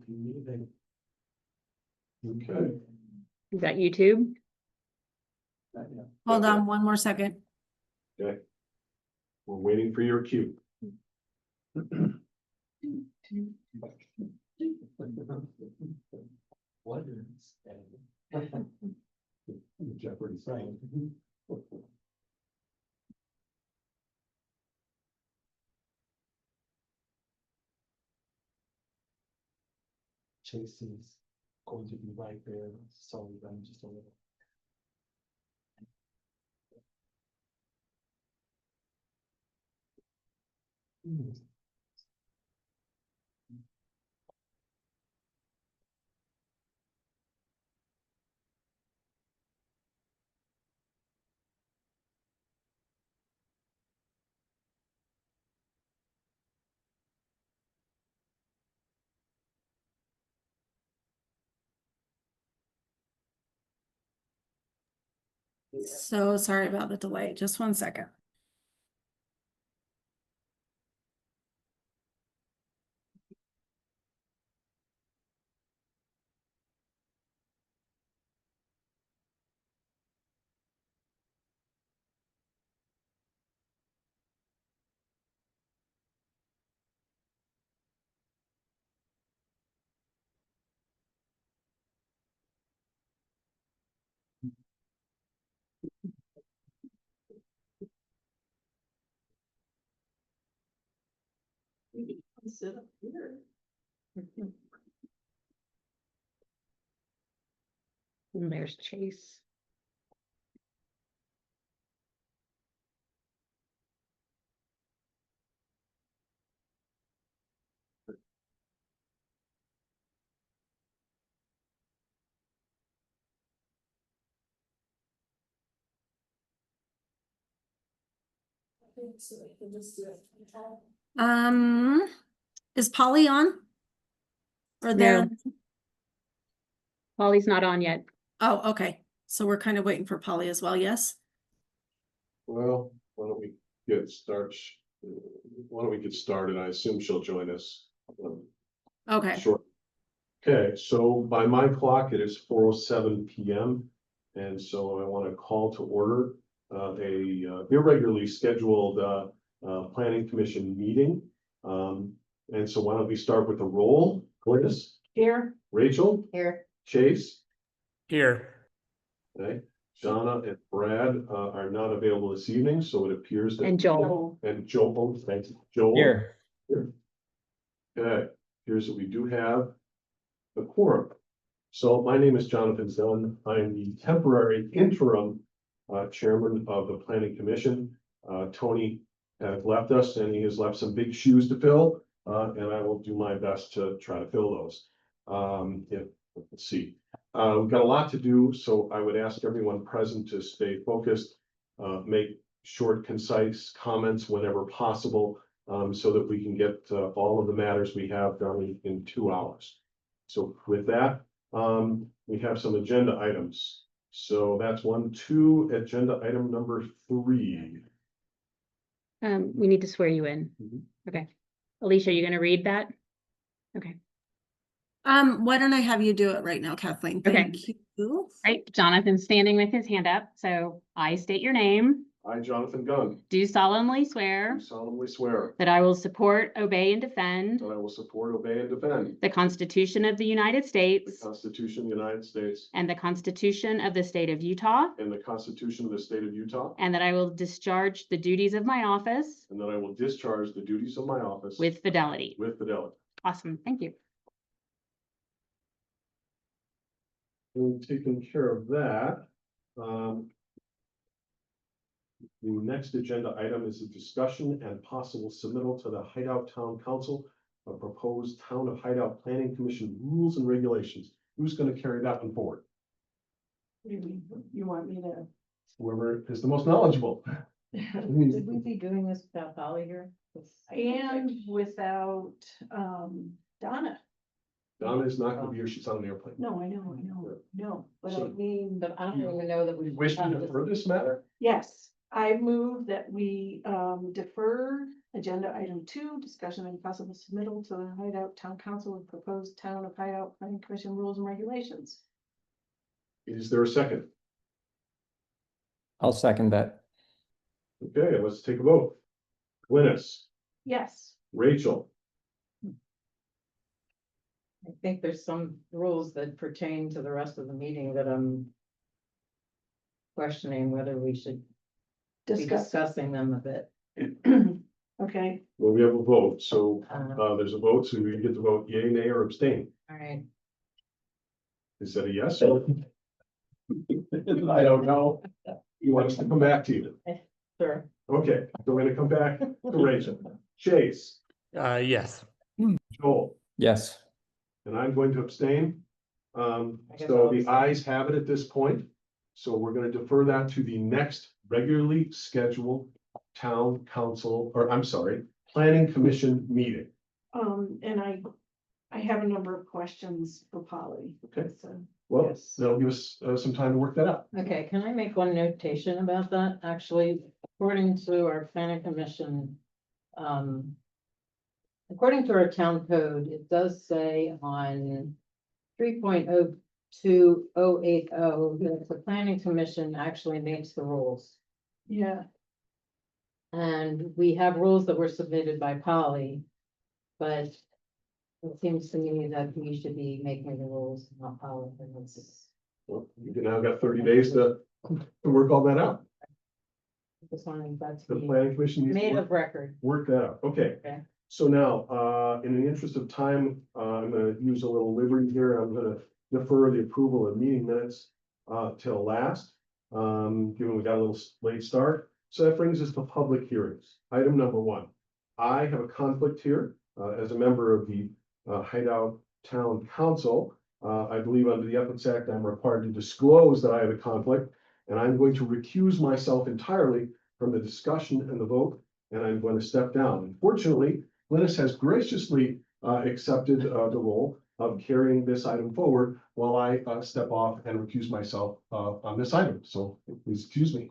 Okay. Is that YouTube? Hold on one more second. Okay. We're waiting for your cue. Jeopardy sign. Chase is going to be right there, so I'm just a little. So sorry about the delay. Just one second. Sit up here. And there's Chase. Is Polly on? Or there? No. Polly's not on yet. Oh, okay. So we're kind of waiting for Polly as well, yes? Well, why don't we get started? I assume she'll join us. Okay. Sure. Okay, so by my clock, it is 4:07 PM. And so I want to call to order a irregularly scheduled planning commission meeting. And so why don't we start with the roll? Glynis, Here. Rachel, Here. Chase, Here. okay, Shauna and Brad are not available this evening, so it appears that. And Joel. And Joel, thanks, Joel. Here. Okay, here's what we do have a quorum. So my name is Jonathan Zellin. I am the temporary interim chairman of the planning commission. Tony has left us and he has left some big shoes to fill, and I will do my best to try to fill those. Let's see. We've got a lot to do, so I would ask everyone present to stay focused, make short, concise comments whenever possible, so that we can get all of the matters we have done in 2 hours. So with that, we have some agenda items. So that's 1, 2, agenda item number 3. We need to swear you in. Mhm. Okay. Alicia, are you gonna read that? Okay. Why don't I have you do it right now, Kathleen? Okay. Thank you. Right, Jonathan's standing with his hand up, so I state your name, I, Jonathan Gunn, do solemnly swear do solemnly swear that I will support, obey, and defend that I will support, obey, and defend the Constitution of the United the States Constitution of the United States and the Constitution of the State of Utah, and the Constitution of the State of Utah, and that I will discharge the duties of my office and that I will discharge the duties of my office with fidelity. with fidelity. Awesome, thank you. And taking care of that, the next agenda item is a discussion and possible submittal to the Hideout Town Council, a proposed Town of Hideout Planning Commission rules and regulations. Who's going to carry that one forward? You want me to? Whoever is the most knowledgeable. Should we be doing this without Polly here? And without, Donna? Donna is not going to be here. She's on an airplane. No, I know, no, but I So- mean. But I don't even know that we. Wish to defer this matter? Yes, I move that we, defer Agenda item 2, discussion and possible submittal to the Hideout Town Council of proposed Town of Hideout Planning Commission rules and regulations. Is there a second? I'll second that. Okay, let's take a vote. Glynis, Yes. Rachel, I think there's some rules that pertain to the rest of the meeting that I'm questioning whether we should be Discuss. discussing them a bit. Okay, well, we have a vote, so All there's a vote, so you get to vote yay, nay, or abstain. right, Is that a yes? I don't know. You want us to come back to you? sure. Okay, so we're gonna come back to Rachel. Chase, Yes. Joel, Yes. and I'm going to abstain. I guess So I'll the abstain. ayes have it at this point. So we're gonna defer that to the next regularly scheduled town council, or I'm sorry, planning commission meeting. and I have a number of questions for Polly. Okay. So, Well, yes. that'll give us some time to work that out. Okay, can I make one notation about that? Actually, according to our planning commission, according to our town code, it does say on 3.02080 that the planning commission actually makes the rules. Yeah, And we have rules that were submitted by Polly, but it seems to me that we should be making the rules, not Polly. And it's Well, you now got 30 days to work all that out. just wanting that to The be planning commission needs to made work- of record. work that out. Okay. Okay. So now, in the interest of time, I'm gonna use a little liberty here. I'm gonna defer the approval of meeting minutes till last. Given we got a little late start. So that brings us to public hearings. Item number 1. I have a conflict here as a member of the Hideout Town Council. I believe under the Ethics Act, I'm required to disclose that I have a conflict, and I'm going to recuse myself entirely from the discussion and the vote, and I'm going to step down. Unfortunately, Glynis has graciously accepted the role of carrying this item forward while I step off and recuse myself on this item. So please excuse me.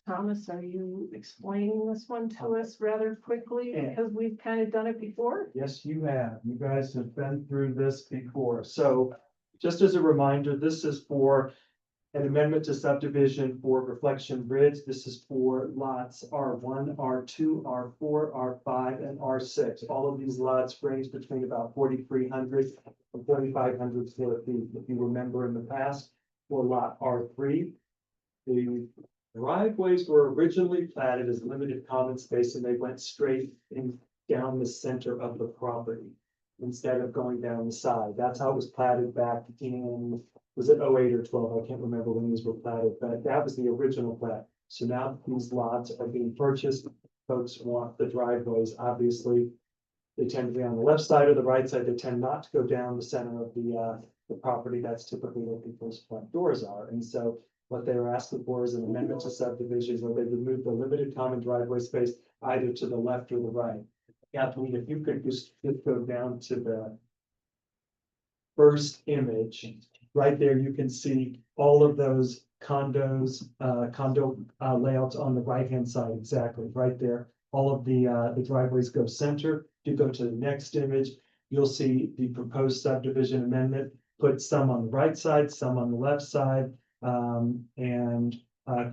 Thomas, are you explaining this one to us rather quickly Yeah. because we've kind of done it before? Yes, you have. You guys have been through this before. So just as a reminder, this is for an amendment to subdivision for Reflection Bridge. This is for lots R1, R2, R4, R5, and R6. All of these lots range between about 4,300 and 4,500 square feet. If you remember in the past, for lot R3, the driveways were originally platted as limited common space, and they went straight in down the center of the property instead of going down the side. That's how it was platted back in, was it 08 or 12? I can't remember when these were platted, but that was the original plat. So now these lots are being purchased. Folks want the driveways, obviously. They tend to be on the left side or the right side. They tend not to go down the center of the property. That's typically where people's front doors are. And so what they were asking for is an amendment to subdivision where they remove the limited common driveway space either to the left or the right. Kathleen, if you could just go down to the first image, right there, you can see all of those condo layouts on the right-hand side, exactly, right there. All of the driveways go center. If you go to the next image, you'll see the proposed subdivision amendment, put some on the right side, some on the left side, and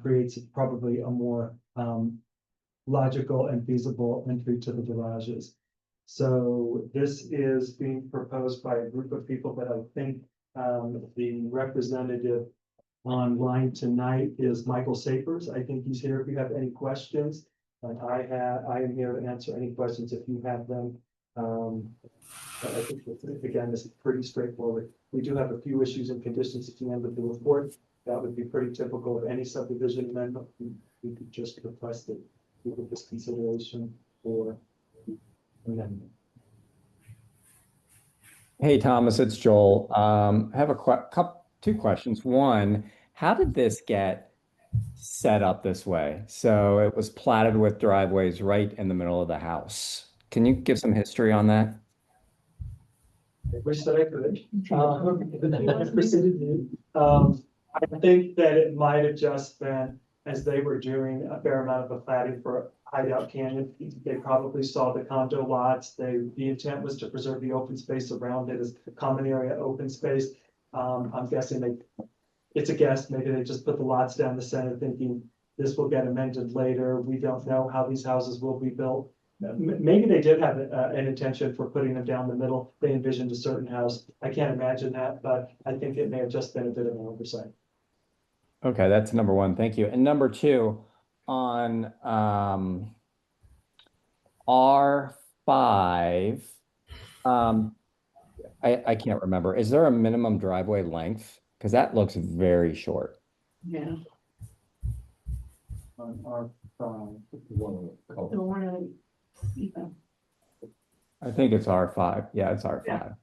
creates probably a more logical and feasible entry to the garages. So this is being proposed by a group of people that I think the representative online tonight is Michael Sapers. I think he's here if you have any questions. And I am here to answer any questions if you have them. But I think again, this is pretty straightforward. We do have a few issues and conditions at the end of the report. That would be pretty typical of any subdivision amendment. We could just request it with this consideration for amendment. Hey, Thomas, it's Joel. I have two questions. One, how did this get set up this way? So it was platted with driveways right in the middle of the house. Can you give some history on that? I wish that I could. I think that it might have just been as they were doing a fair amount of the platting for Hideout Canyon, they probably saw the condo lots. The intent was to preserve the open space around it as common area open space. I'm guessing it's a guess, maybe they just put the lots down the center thinking this will get amended later. We don't know how these houses will be built. Maybe they did have an intention for putting them down the middle. They envisioned a certain house. I can't imagine that, but I think it may have just been a bit of an oversight. Okay, that's number one. Thank you. And number two, on R5, I can't remember. Is there a minimum driveway length? Because that looks very short. Yeah. On our, The one, I think it's R5. Yeah, it's R5.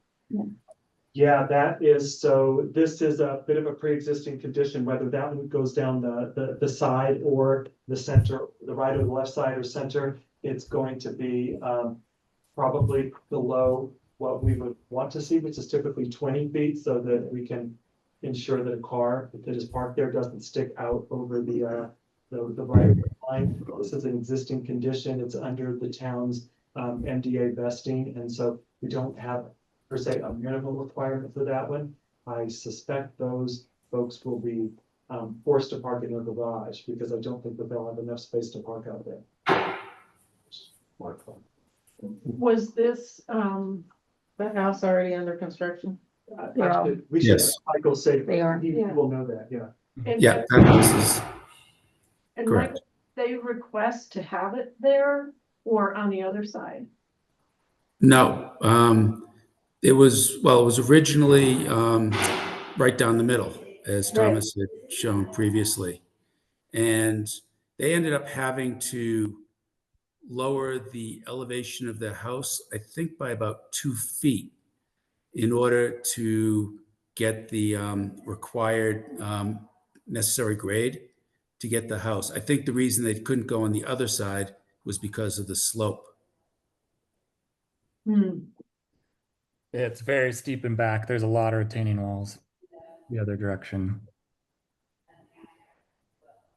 yeah, that is, so this is a bit of a pre-existing condition, whether that one goes down the side or the center, the right or the left side or center, it's going to be probably below what we would want to see, which is typically 20 feet, so that we can ensure that a car that is parked there doesn't stick out over the right line. This is an existing condition. It's under the town's MDA vesting, and so we don't have per se a minimum requirement for that one. I suspect those folks will be forced to park in their garage because I don't think that they'll have enough space to park out there. was this, The house already under construction? Actually, we should, Yes. Michael say, They are. he will know that, yeah. and- Yeah, that house is, And correct. like, they request to have it there or on the other side? no, it was originally, right down the middle, as Right. Thomas had shown previously. And they ended up having to lower the elevation of the house, I think by about 2 feet, in order to get the required necessary grade to get the house. I think the reason they couldn't go on the other side was because of the slope. It's very steep and back. There's a lot of retaining walls the other direction.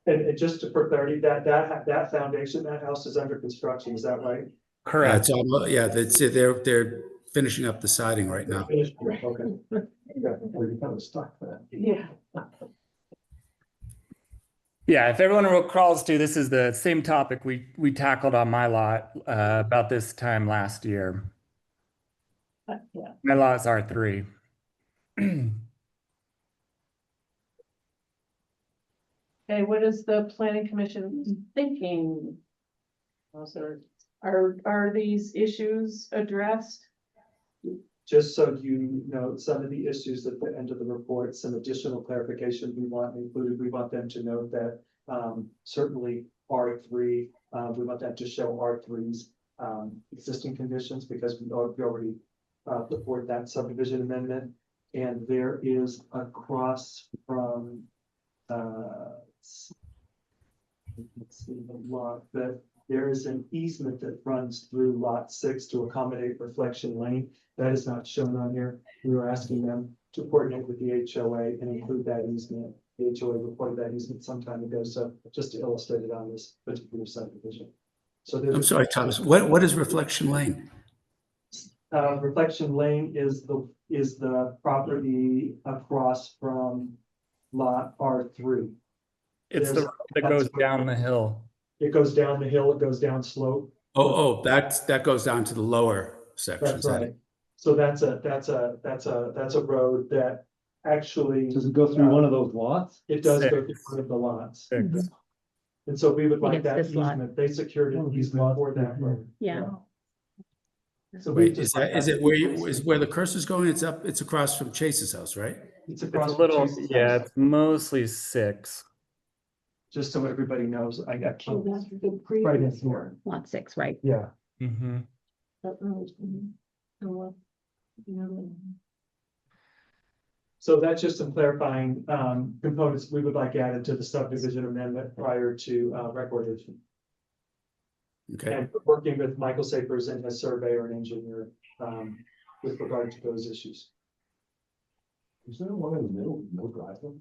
And just for clarity, that foundation, that house is under construction, is that right? Correct. It's almost, yeah, they're finishing up the siding right now. Finished, okay. Yeah, we're kind of stuck there. Yeah. Yeah, if everyone recalls too, this is the same topic we tackled on my lot about this time last year. Yeah. My lot's R3. Okay, what is the planning commission thinking? Are these issues addressed? Just so you know, some of the issues at the end of the report, some additional clarification we want included, we want them to note that certainly R3, we want them to show R3's existing conditions because we already put forward that subdivision amendment. And there is across from let's see the lot, that there is an easement that runs through lot 6 to accommodate reflection lane. That is not shown on here. We were asking them to coordinate with the HOA and include that easement. The HOA reported that easement some time ago, so just to illustrate it on this particular subdivision. So there's I'm sorry, Thomas, what is Reflection Lane? Reflection lane is the property across from lot R3. It's the There's- road that goes down the hill. It goes down the hill, it goes down slope. That goes down to the lower sections. That's right. So that's a road that actually. Does it go through one of those lots? It does go through Six. one of the lots. Six. And so we would I think like it's that this lot. easement. They secured an easement for that road. Yeah. So we Wait, just. is it where the cursor's going? It's across from Chase's house, right? It's It's a across. from little, Chase's yeah, house. it's mostly 6. Just so everybody knows, I got. Oh, that's the Right in previous here. one. Lot 6, right? Yeah. Mm-hmm. So that's just some clarifying components we would like added to the subdivision amendment prior to recordation. Okay, And working with Michael Sapers and his surveyor and engineer with regard to those issues. Is there one in the middle, with no driveway?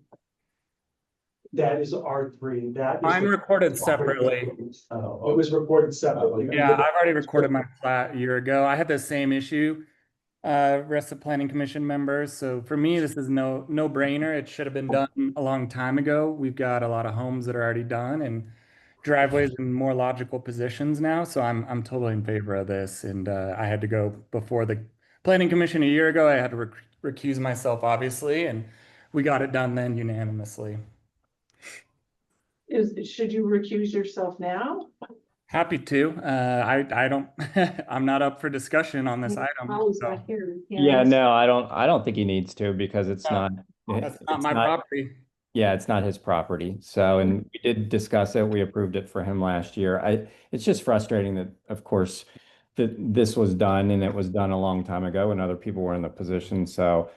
That is R3, that is. I'm recorded separately. It was recorded separately. Yeah, I've already recorded my plat a year ago. I had the same issue, rest of planning commission members. So for me, this is no brainer. It should have been done a long time ago. We've got a lot of homes that are already done and driveways in more logical positions now. So I'm totally in favor of this. And I had to go before the planning commission a year ago. I had to recuse myself, obviously, and we got it done then unanimously. Should you recuse yourself now? Happy to. I don't, I'm not up for discussion on this item. Polly's so. not here. Yeah, no, I don't think he needs to because it's No, not. That's not it's my property. Yeah, it's not his property. So, and we did discuss it. We approved it for him last year. It's just frustrating that, of course, that this was done and it was done a long time ago and other people were in the position. So,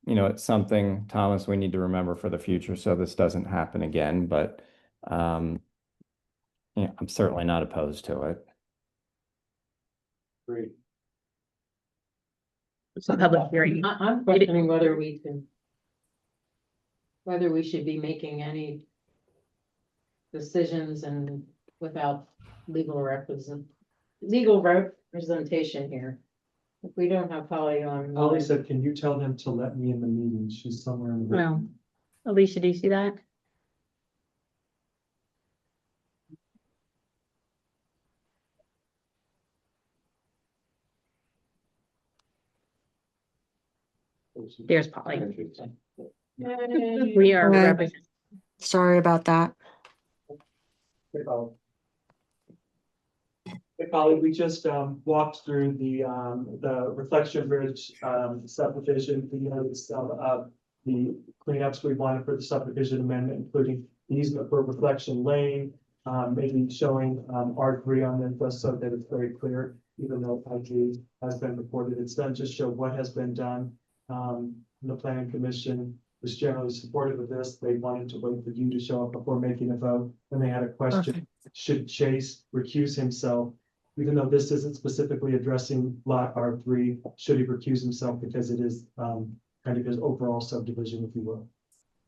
it's something, Thomas, we need to remember for the future so this doesn't happen again. But yeah, I'm certainly not opposed to it. Great. It's a public hearing. I'm questioning whether we should be making any decisions and without legal representation here. If we don't have Polly on. Polly said, can you tell them to let me in the meeting? She's somewhere in the room. Well, Alicia, do you see that? There's Polly. We are Okay. representing. Sorry about that. Hey, Polly, we just walked through the Reflection Bridge subdivision, the cleanups we wanted for the subdivision amendment, including the easement for Reflection Lane, maybe showing R3 on it just so that it's very clear, even though IG has been reported. It's done, just show what has been done. The planning commission was generally supportive of this. They wanted to wait for you to show up before making a vote. Then they had a question, should Chase recuse himself? Even though this isn't specifically addressing lot R3, should he recuse himself because it is kind of his overall subdivision, if you will.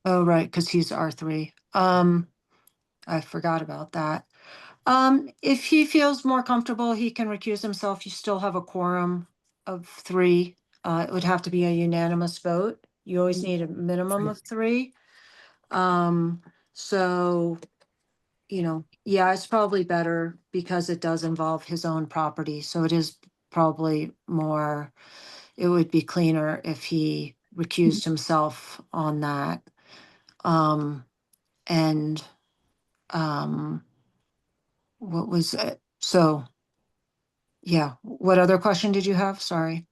Oh, right, because he's R3. I forgot about that. If he feels more comfortable, he can recuse himself. You still have a quorum of 3. It would have to be a unanimous vote. You always need a minimum of 3. So, yeah, it's probably better because it does involve his own property. So it is probably more, it would be cleaner if he recused himself on that. What was it? So, yeah, what other question did you have? Sorry.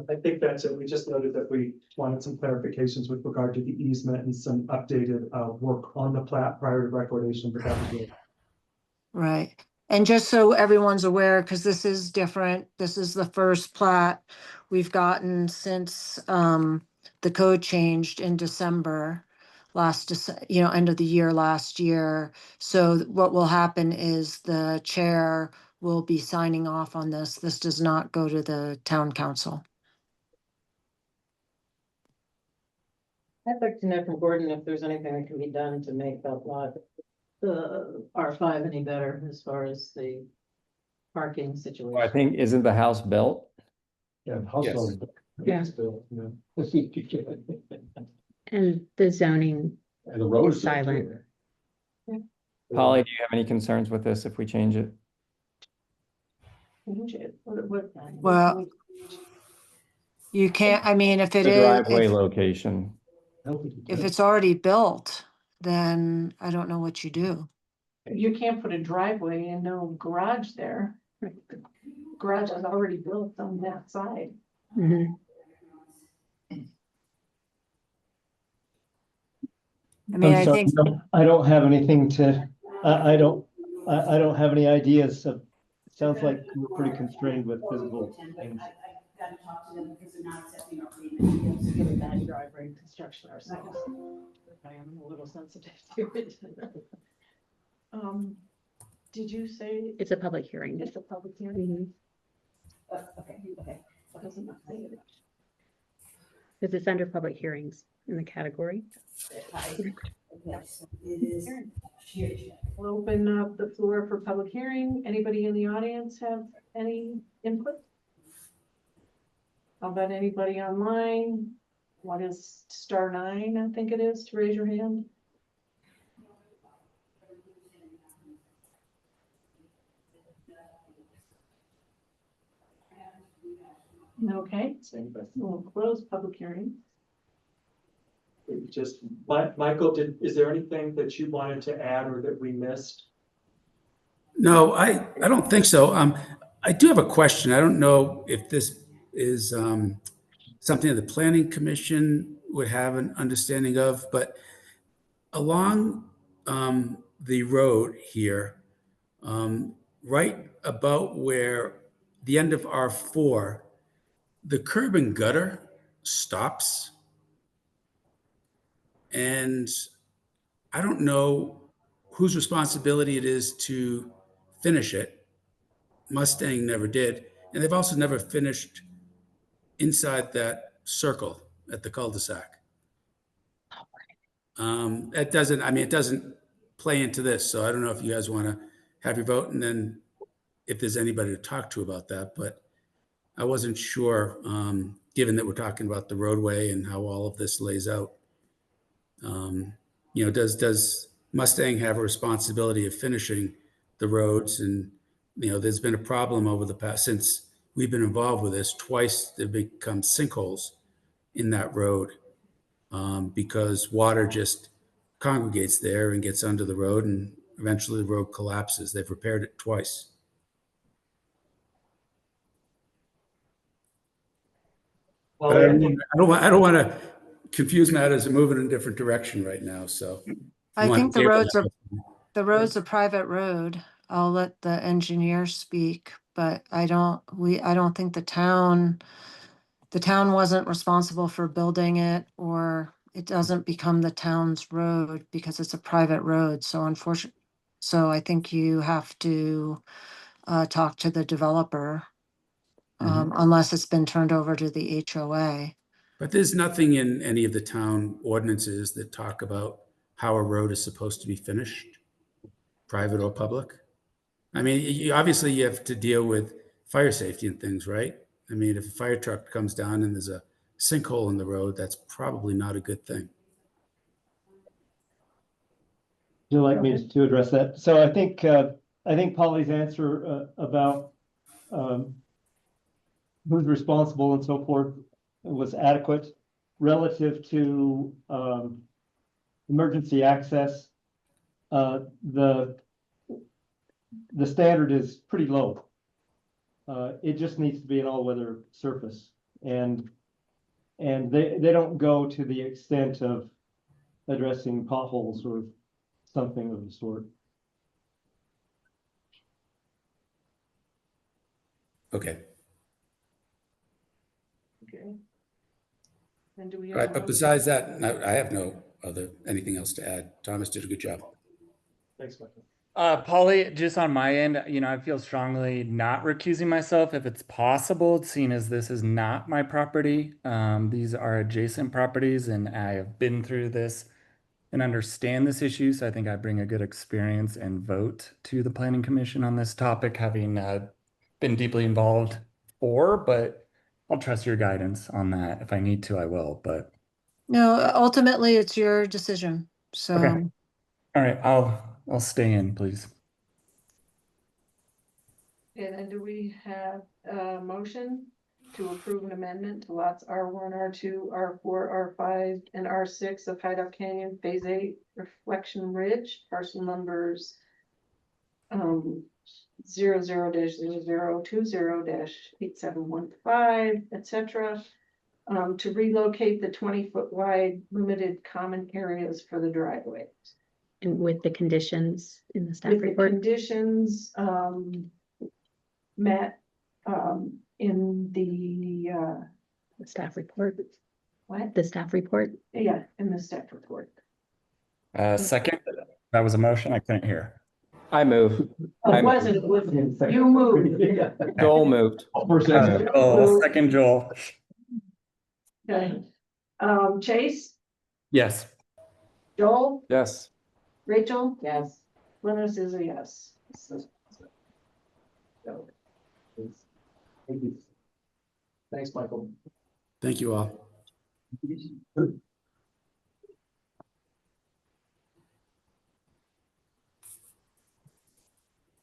I think that's it. We just noted that we wanted some clarifications with regard to the easement and some updated work on the plat prior to recordation, but that was it. Right. And just so everyone's aware, because this is different, this is the first plat we've gotten since the code changed in December end of the year last year. So what will happen is the chair will be signing off on this. This does not go to the town council. I'd like to know from Gordon if there's anything that can be done to make that lot, the R5 any better as far as the parking situation. Well, I think, isn't the house built? Yeah, the house Yes. is Yeah. built, yeah. And the zoning, And the road is built, Silent. too. Polly, do you have any concerns with this if we change it? Change it. Well, you can't, I mean, if it The is, driveway location. I don't think you if can. it's already built, then I don't know what you do. You can't put a driveway and no garage there. The garage is already built on that side. mhm. I mean, I'm I sorry, think, no, I don't have anything to, I don't have any ideas. So it sounds like we're pretty constrained with physical things. Given that driveway construction ourselves. I am a little sensitive to it. Did you say? It's a public hearing. It's a public hearing? Okay. Doesn't say it. Because it's under public hearings in the category. We'll open up the floor for public hearing. Anybody in the audience have any input? How about anybody online? What is *9, I think it is, to raise your hand? Okay, so we'll close public hearing. Just, Michael, is there anything that you wanted to add or that we missed? No, I don't think so. I do have a question. I don't know if this is something that the planning commission would have an understanding of, but along the road here, right about where the end of R4, the curb and gutter stops. And I don't know whose responsibility it is to finish it. Mustang never did. And they've also never finished inside that circle at the cul-de-sac. It doesn't play into this. So I don't know if you guys want to have your vote and then if there's anybody to talk to about that, but I wasn't sure, given that we're talking about the roadway and how all of this lays out. Does Mustang have a responsibility of finishing the roads? And, there's been a problem over the past, since we've been involved with this, twice they've become sinkholes in that road because water just congregates there and gets under the road and eventually the road collapses. They've repaired it twice. Well, But I don't want to confuse matters and move in a different direction right now. So I think the road's a private road. I'll let the engineer speak, but I don't think the town wasn't responsible for building it, or it doesn't become the town's road because it's a private road. So I think you have to talk to the developer unless it's been turned over to the HOA. But there's nothing in any of the town ordinances that talk about how a road is supposed to be finished, private or public. I mean, obviously you have to deal with fire safety and things, right? I mean, if a fire truck comes down and there's a sinkhole in the road, that's probably not a good thing. Would you like me to address that? So I think Polly's answer about who's responsible and so forth was adequate relative to emergency access. The standard is pretty low. It just needs to be an all-weather surface, and they don't go to the extent of addressing potholes or something of the sort. Okay. Okay. And do we All right, have? but besides that, I have anything else to add. Thomas did a good job. Thanks, Michael. Polly, just on my end, I feel strongly not recusing myself if it's possible, seeing as this is not my property. These are adjacent properties, and I have been through this and understand this issue. So I think I bring a good experience and vote to the Planning Commission on this topic, having been deeply involved but I'll trust your guidance on that. If I need to, I will, but. No, ultimately it's your decision. So. Okay. All right, I'll stay in, please. And then do we have a motion to approve an amendment to lots R1, R2, R4, R5, and R6 of Hideout Canyon Phase 8 Reflection Ridge, parcel numbers 00-0020-8715, etc., to relocate the 20-foot wide limited common areas for the driveways. And with the conditions in the staff With the report. conditions met in the Staff report. what? The staff report. Yeah, in the staff report. Second, that was a motion. I couldn't hear. I move. It wasn't, you moved. Joel moved. Second, Joel. Okay. Chase, Yes. Joel, Yes. Rachel, Yes. Glynis is a yes. Thank you. Thanks, Michael. Thank you all.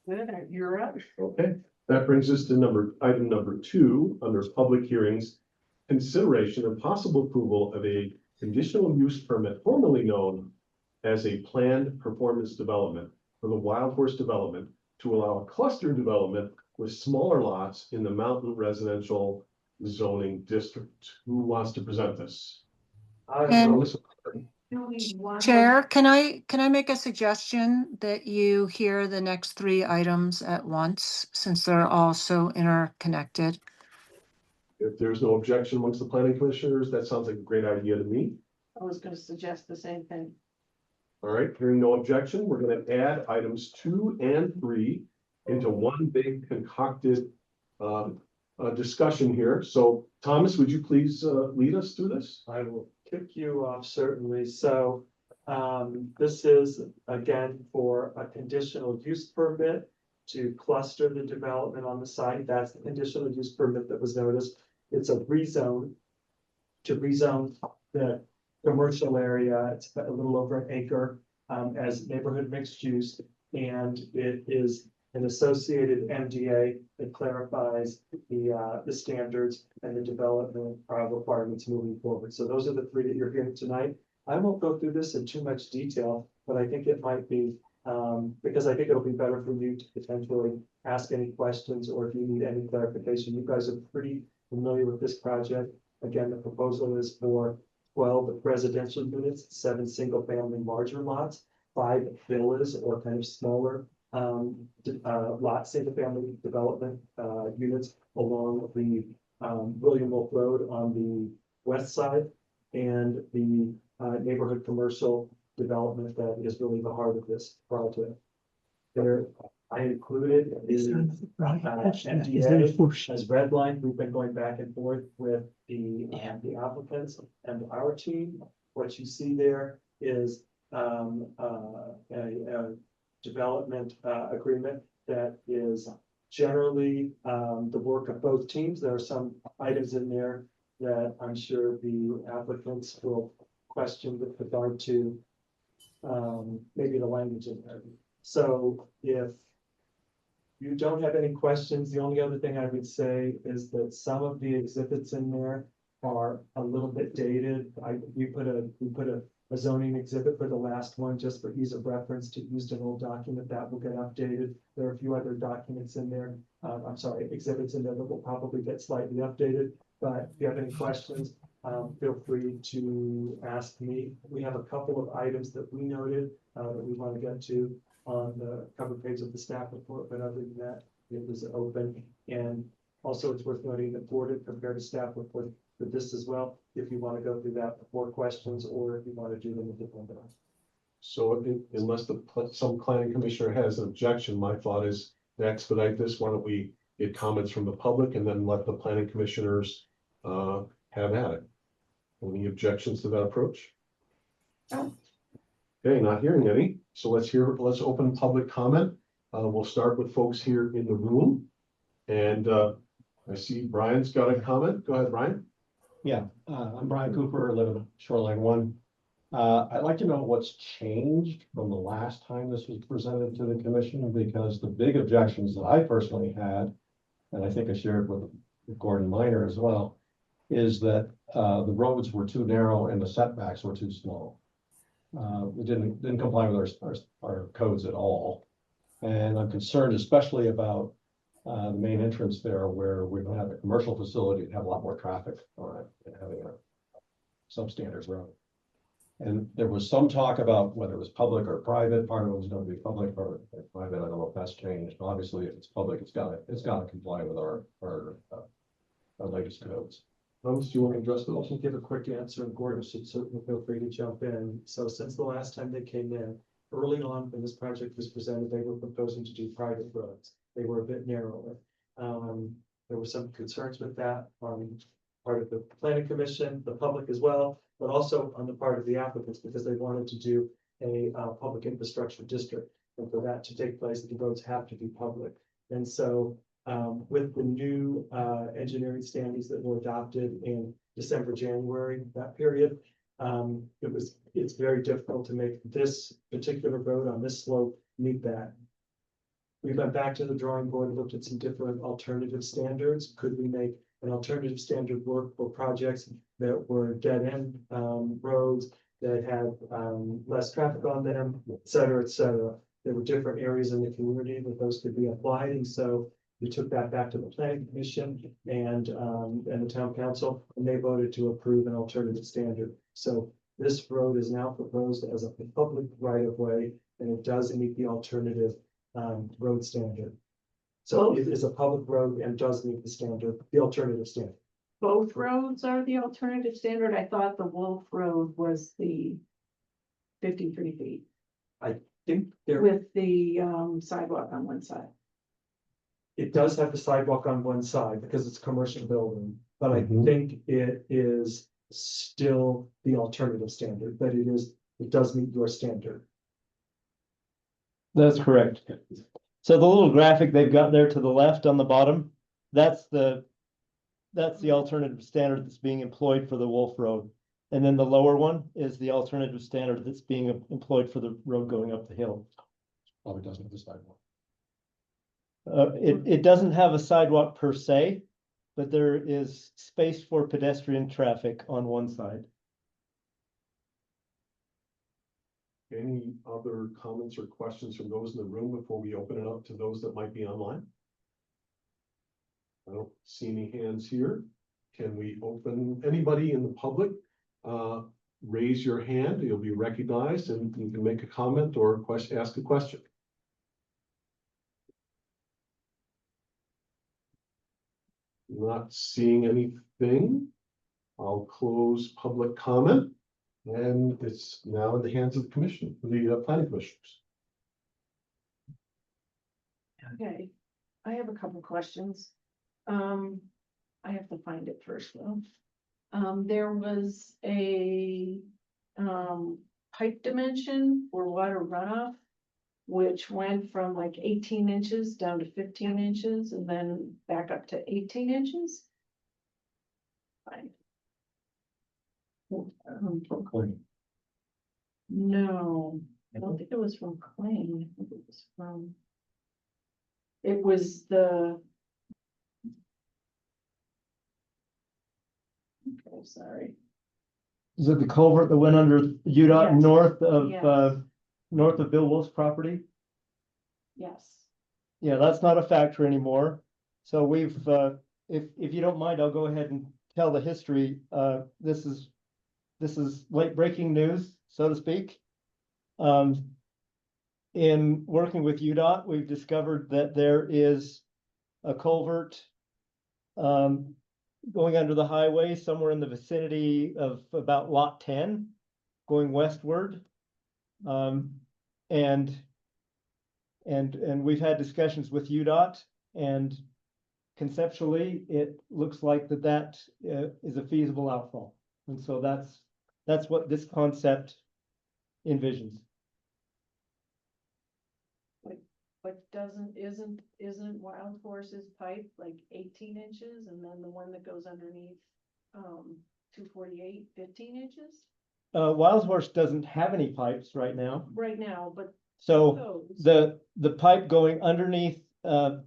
Good, you're up. Okay, that brings us to item number 2, under public hearings. Consideration and possible approval of a conditional use permit formerly known as a planned performance development for the Wild Horse development to allow a cluster development with smaller lots in the mountain residential zoning district. Who wants to present this? And Do we want? Chair, can I make a suggestion that you hear the next 3 items at once, since they're all so interconnected? If there's no objection amongst the planning commissioners, that sounds like a great idea to me. I was gonna suggest the same thing. All right, hearing no objection, we're gonna add items 2 and 3 into one big concocted discussion here. So Thomas, would you please lead us through this? I will kick you off certainly. So this is again for a conditional use permit to cluster the development on the site. That's the conditional use permit that was noticed. It's a rezone to rezone the commercial area. It's a little over an acre as neighborhood mixed use. And it is an associated MDA that clarifies the standards and the development requirements moving forward. So those are the 3 that you're hearing tonight. I won't go through this in too much detail, but I think it might be, because I think it'll be better for you to potentially ask any questions, or if you need any clarification. You guys are pretty familiar with this project. Again, the proposal is for 12 residential units, 7 single-family larger lots, 5 villas or kind of smaller lot, single-family development units along the William Wolf Road on the west side, and the neighborhood commercial development that is really the heart of this project. There, I included the MDA as red line. We've been going back and forth with the applicants and our team. What you see there is a development agreement that is generally the work of both teams. There are some items in there that I'm sure the applicants will question with regard to maybe the language in there. So if you don't have any questions, the only other thing I would say is that some of the exhibits in there are a little bit dated. We put a zoning exhibit for the last one just for ease of reference, to use an old document that will get updated. There are a few other documents in there. I'm sorry, exhibits in there that will probably get slightly updated. But if you have any questions, feel free to ask me. We have a couple of items that we noted that we want to get to on the cover page of the staff report, but other than that, it was open. And also, it's worth noting that board had prepared a staff report for this as well, if you want to go through that before questions, or if you want to do them a different way. So unless some planning commissioner has an objection, my thought is to expedite this. Why don't we get comments from the public and then let the planning commissioners have at it? Any objections to that approach? No. Okay, not hearing any. So let's open public comment. We'll start with folks here in the room. And I see Brian's got a comment. Go ahead, Brian. Yeah, I'm Brian Cooper, I live in Shoreline One. I'd like to know what's changed from the last time this was presented to the commission, because the big objections that I personally had, and I think I shared with Gordon Minor as well, is that the roads were too narrow and the setbacks were too small. We didn't comply with our codes at all. And I'm concerned especially about the main entrance there, where we're going to have a commercial facility and have a lot more traffic on it and having a substandard road. And there was some talk about whether it was public or private. Part of it was going to be public, part of it was private. I don't know if that's changed. But obviously, if it's public, it's got to comply with our latest codes. Thomas, do you want to address I those? can give a quick answer, and Gordon should certainly feel free to jump in. So since the last time they came in, early on when this project was presented, they were proposing to do private roads. They were a bit narrower. There were some concerns with that on part of the planning commission, the public as well. but also on the part of the applicants, because they wanted to do a public infrastructure district. And for that to take place, the roads have to be public. And so with the new engineering standards that were adopted in December, January, that period, it's very difficult to make this particular road on this slope meet that. We went back to the drawing board and looked at some different alternative standards. Could we make an alternative standard work for projects that were dead end roads that had less traffic on them, et cetera, et cetera. There were different areas in the community that those could be applied, and so we took that back to the planning commission and the town council, and they voted to approve an alternative standard. So this road is now proposed as a public right of way, and it does meet the alternative road standard. So it is a public road and does meet the standard, the alternative standard. Both roads are the alternative standard. I thought the Wolf Road was the 53 feet I think there, with the sidewalk on one side. it does have the sidewalk on one side because it's a commercial building, but I Mhm. think it is still the alternative standard, but it does meet your standard. That's correct. So the little graphic they've got there to the left on the bottom, that's the alternative standard that's being employed for the Wolf Road. And then the lower one is the alternative standard that's being employed for the road going up the hill. Probably doesn't have the sidewalk. It doesn't have a sidewalk per se, but there is space for pedestrian traffic on one side. Any other comments or questions from those in the room before we open it up to those that might be online? I don't see any hands here. Can we open, anybody in the public? Raise your hand, you'll be recognized and you can make a comment or ask a question. Not seeing anything. I'll close public comment. And it's now in the hands of the commission, the planning commissioners. Okay, I have a couple questions. I have to find it first though. There was a pipe dimension for water runoff, which went from like 18 inches down to 15 inches and then back up to 18 inches. Fine. No, I don't think it was from Klain. I think it was from. It was the. Okay, sorry. Is it the culvert that went under UDOT Yes. north of Bill Wolf's property? Yes. Yeah, that's not a factor anymore. So we've, if you don't mind, I'll go ahead and tell the history. This is late breaking news, so to speak. In working with UDOT, we've discovered that there is a culvert going under the highway somewhere in the vicinity of about lot 10 going westward. And we've had discussions with UDOT, and conceptually, it looks like that is a feasible outfall. And so that's what this concept envisions. But isn't Wild Horse's pipe like 18 inches and then the one that goes underneath 248, 15 inches? Wild Horse doesn't have any pipes right now. Right now, but So those. the pipe going underneath the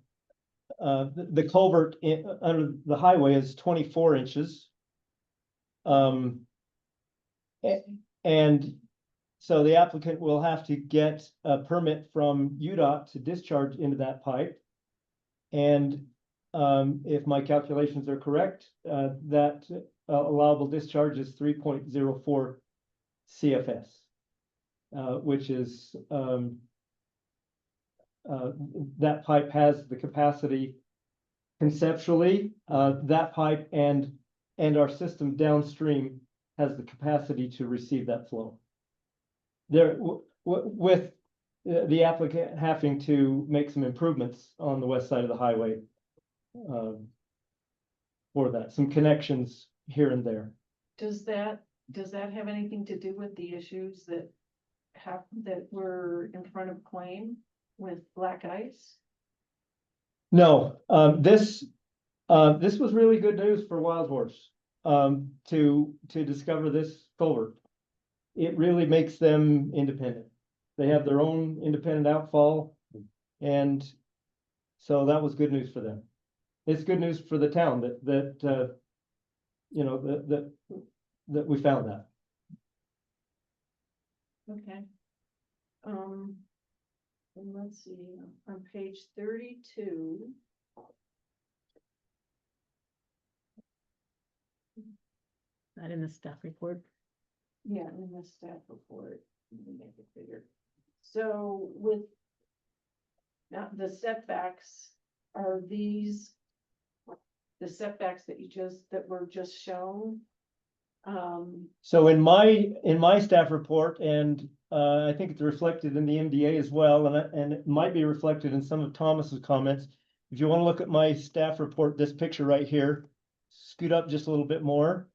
culvert under the highway is 24 inches. And so the applicant will have to get a permit from UDOT to discharge into that pipe. And if my calculations are correct, that allowable discharge is 3.04 CFS, which is that pipe has the capacity conceptually, that pipe and our system downstream has the capacity to receive that flow. There, with the applicant having to make some improvements on the west side of the highway for that, some connections here and there. Does that does that have anything to do with the issues that that were in front of claim with black ice? No, this was really good news for Wild Horse, to discover this culvert. It really makes them independent. They have their own independent outfall, and so that was good news for them. It's good news for the town that you know, that we found that. Okay. And let's see, on page 32. That in the staff report. Yeah, in the staff report, let me make it bigger. So with now the setbacks, are these the setbacks that were just shown? So in my staff report, and I think it's reflected in the MDA as well, and it might be reflected in some of Thomas's comments. If you want to look at my staff report, this picture right here, scoot up just a little bit more.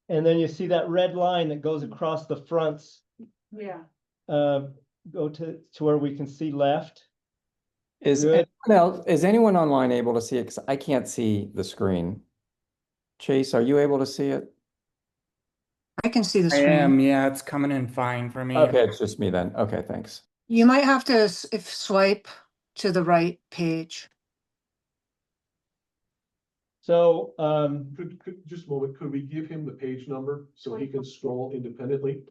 And then you see that red line that goes across the fronts, Yeah, go to where we can see left. Is Good. is anyone online able to see it? 'Cause I can't see the screen. Chase, are you able to see it? I can see the I screen. am, yeah, it's coming in fine for me. Okay, it's just me then. Okay, thanks. You might have to if swipe to the right page. So, Could, just a moment, could we give him the page number so he can scroll independently?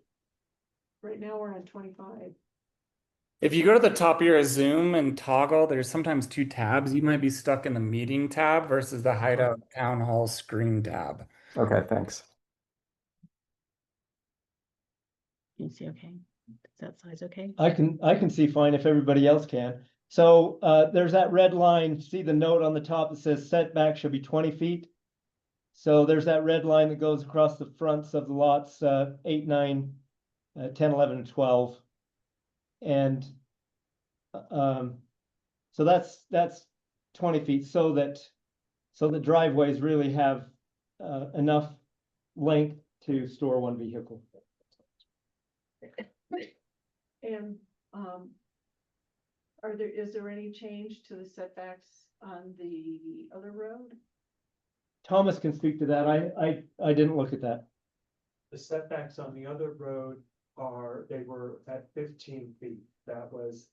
right now we're on 25. If you go to the top of your Zoom and toggle, there's sometimes two tabs. You might be stuck in the meeting tab versus the Hideout Town Hall screen tab. Okay, thanks. Can you see okay? Is that size okay? I can see fine if everybody else can. So there's that red line, see the note on the top that says setback should be 20 feet. So there's that red line that goes across the fronts of the lots 8, 9, 10, 11, and 12. And so that's 20 feet so that the driveways really have enough length to store one vehicle. And is there any change to the setbacks on the other road? Thomas can speak to that. I didn't look at that. The setbacks on the other road they were at 15 feet. That was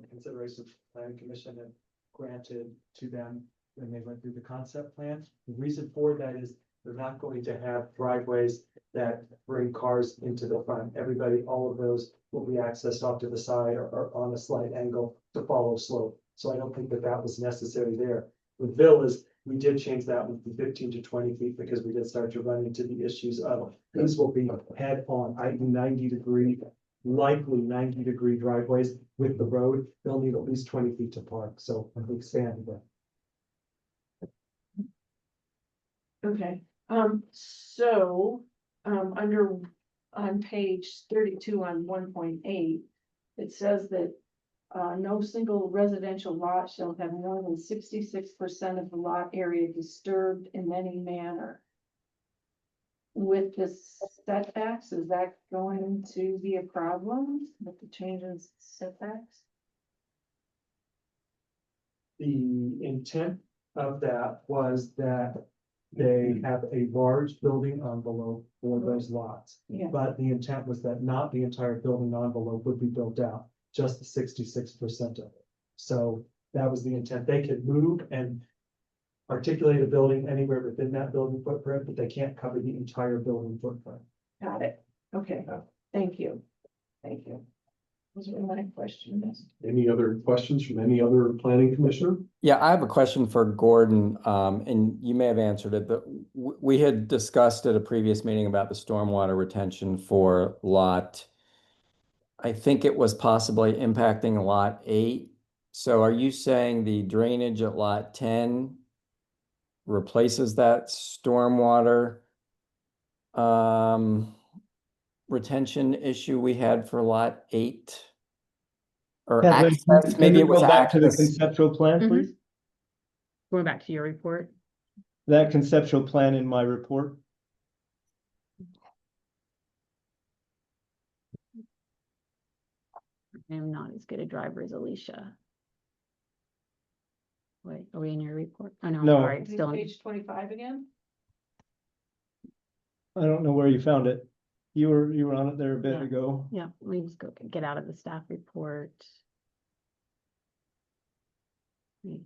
consideration the planning commission had granted to them when they went through the concept plan. The reason for that is they're not going to have driveways that bring cars into the front. All of those will be accessed off to the side or on a slight angle to follow slope. So I don't think that was necessary there. With villas, we did change that from 15 to 20 feet because we did start to run into the issues of these will be head on, i.e. 90-degree, likely 90-degree driveways with the road. They'll need at least 20 feet to park. So we expanded that. Okay, on page 32 on 1.8, it says that no single residential lot shall have more than 66% of the lot area disturbed in any manner. With the setbacks, is that going to be a problem with the change in setbacks? The intent of that was that they have a large building envelope for those lots. Yeah. But the intent was that not the entire building envelope would be built out, just the 66% of it. So that was the intent. They could move and articulate a building anywhere within that building footprint, but they can't cover the entire building footprint. Got it. Okay, thank you. Thank you. Those were my questions. Any other questions from any other planning commissioner? Yeah, I have a question for Gordon, and you may have answered it, but we had discussed at a previous meeting about the stormwater retention for lot. I think it was possibly impacting lot 8. So are you saying the drainage at lot 10 replaces that stormwater retention issue we had for lot 8? Or Kathleen, access, can maybe we it was go back to the access. conceptual plan, Mhm. please? Going back to your report. That conceptual plan in my report. I am not as good a driver as Alicia. Wait, are we in your report? Oh, no, I'm No. sorry, it's still in. Page 25 again? I don't know where you found it. You were on it there a bit Yeah. ago. Yeah, let me just go get out of the staff report. Hmm.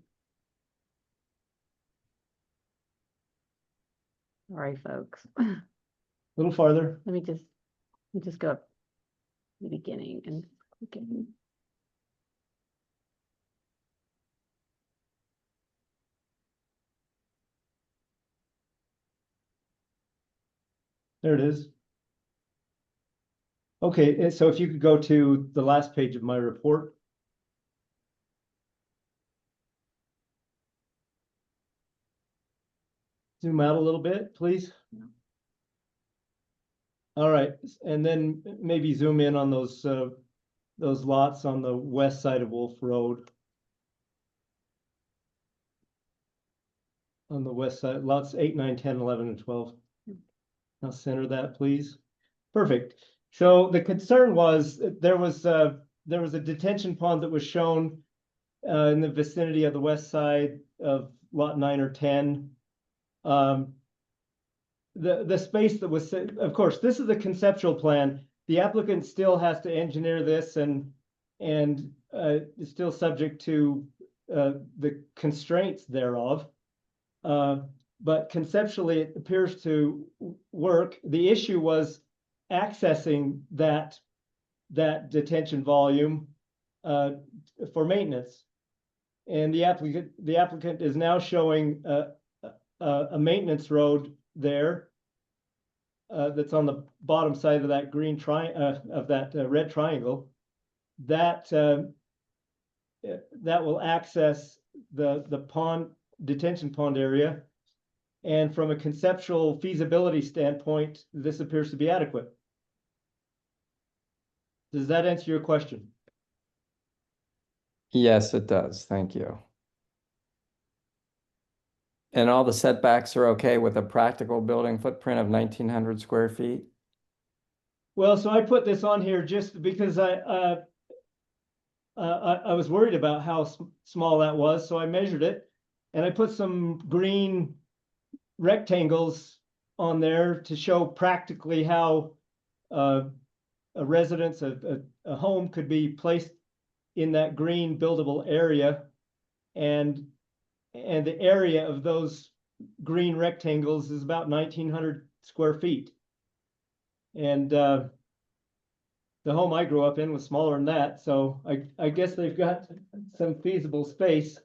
Sorry, folks. A little farther. Let me just go up to the beginning and click in. There it is. Okay, so if you could go to the last page of my report. Zoom out a little bit, please. All right, and then maybe zoom in on those lots on the west side of Wolf Road. On the west side, lots 8, 9, 10, 11, and 12. Now center that, please. Perfect. So the concern was there was a detention pond that was shown in the vicinity of the west side of lot 9 or 10. The space that was, of course, this is a conceptual plan. The applicant still has to engineer this and is still subject to the constraints thereof. But conceptually, it appears to work. The issue was accessing that detention volume for maintenance. And the applicant is now showing a maintenance road there that's on the bottom side of that green red triangle that will access the pond detention pond area. And from a conceptual feasibility standpoint, this appears to be adequate. Does that answer your question? Yes, it does. Thank you. And all the setbacks are okay with a practical building footprint of 1,900 square feet? Well, so I put this on here just because I was worried about how small that was, so I measured it, and I put some green rectangles on there to show practically how a residence, a home could be placed in that green buildable area, and the area of those green rectangles is about 1,900 square feet. And the home I grew up in was smaller than that, so I guess they've got some feasible space.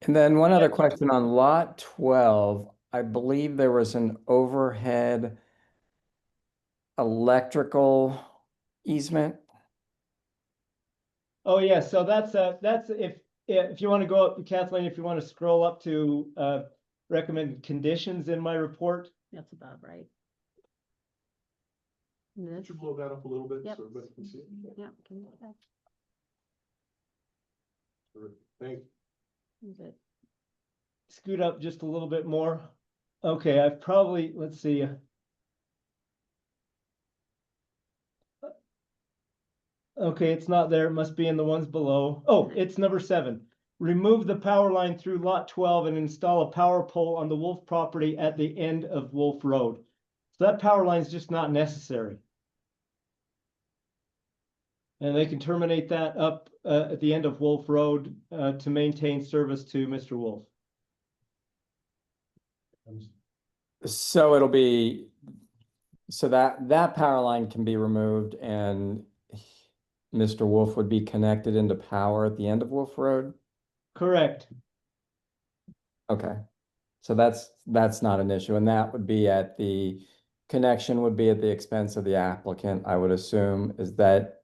And then one other question on lot 12, I believe there was an overhead electrical easement. Oh, yeah, so that's if you want to go up, Kathleen, if you want to scroll up to recommended conditions in my report. That's about right. Could you blow that up a little bit Yep. so everybody can see it? Yeah, can you check? Thank Is it? Scoot up just a little bit more. Okay, I've probably, let's see. Okay, it's not there. It must be in the ones below. Oh, it's number 7. Remove the power line through lot 12 and install a power pole on the Wolf property at the end of Wolf Road. So that power line is just not necessary. And they can terminate that up at the end of Wolf Road to maintain service to Mr. Wolf. So it'll be, so that power line can be removed and Mr. Wolf would be connected into power at the end of Wolf Road? Correct. Okay. So that's not an issue. And that would be at the connection would be at the expense of the applicant, I would assume, is that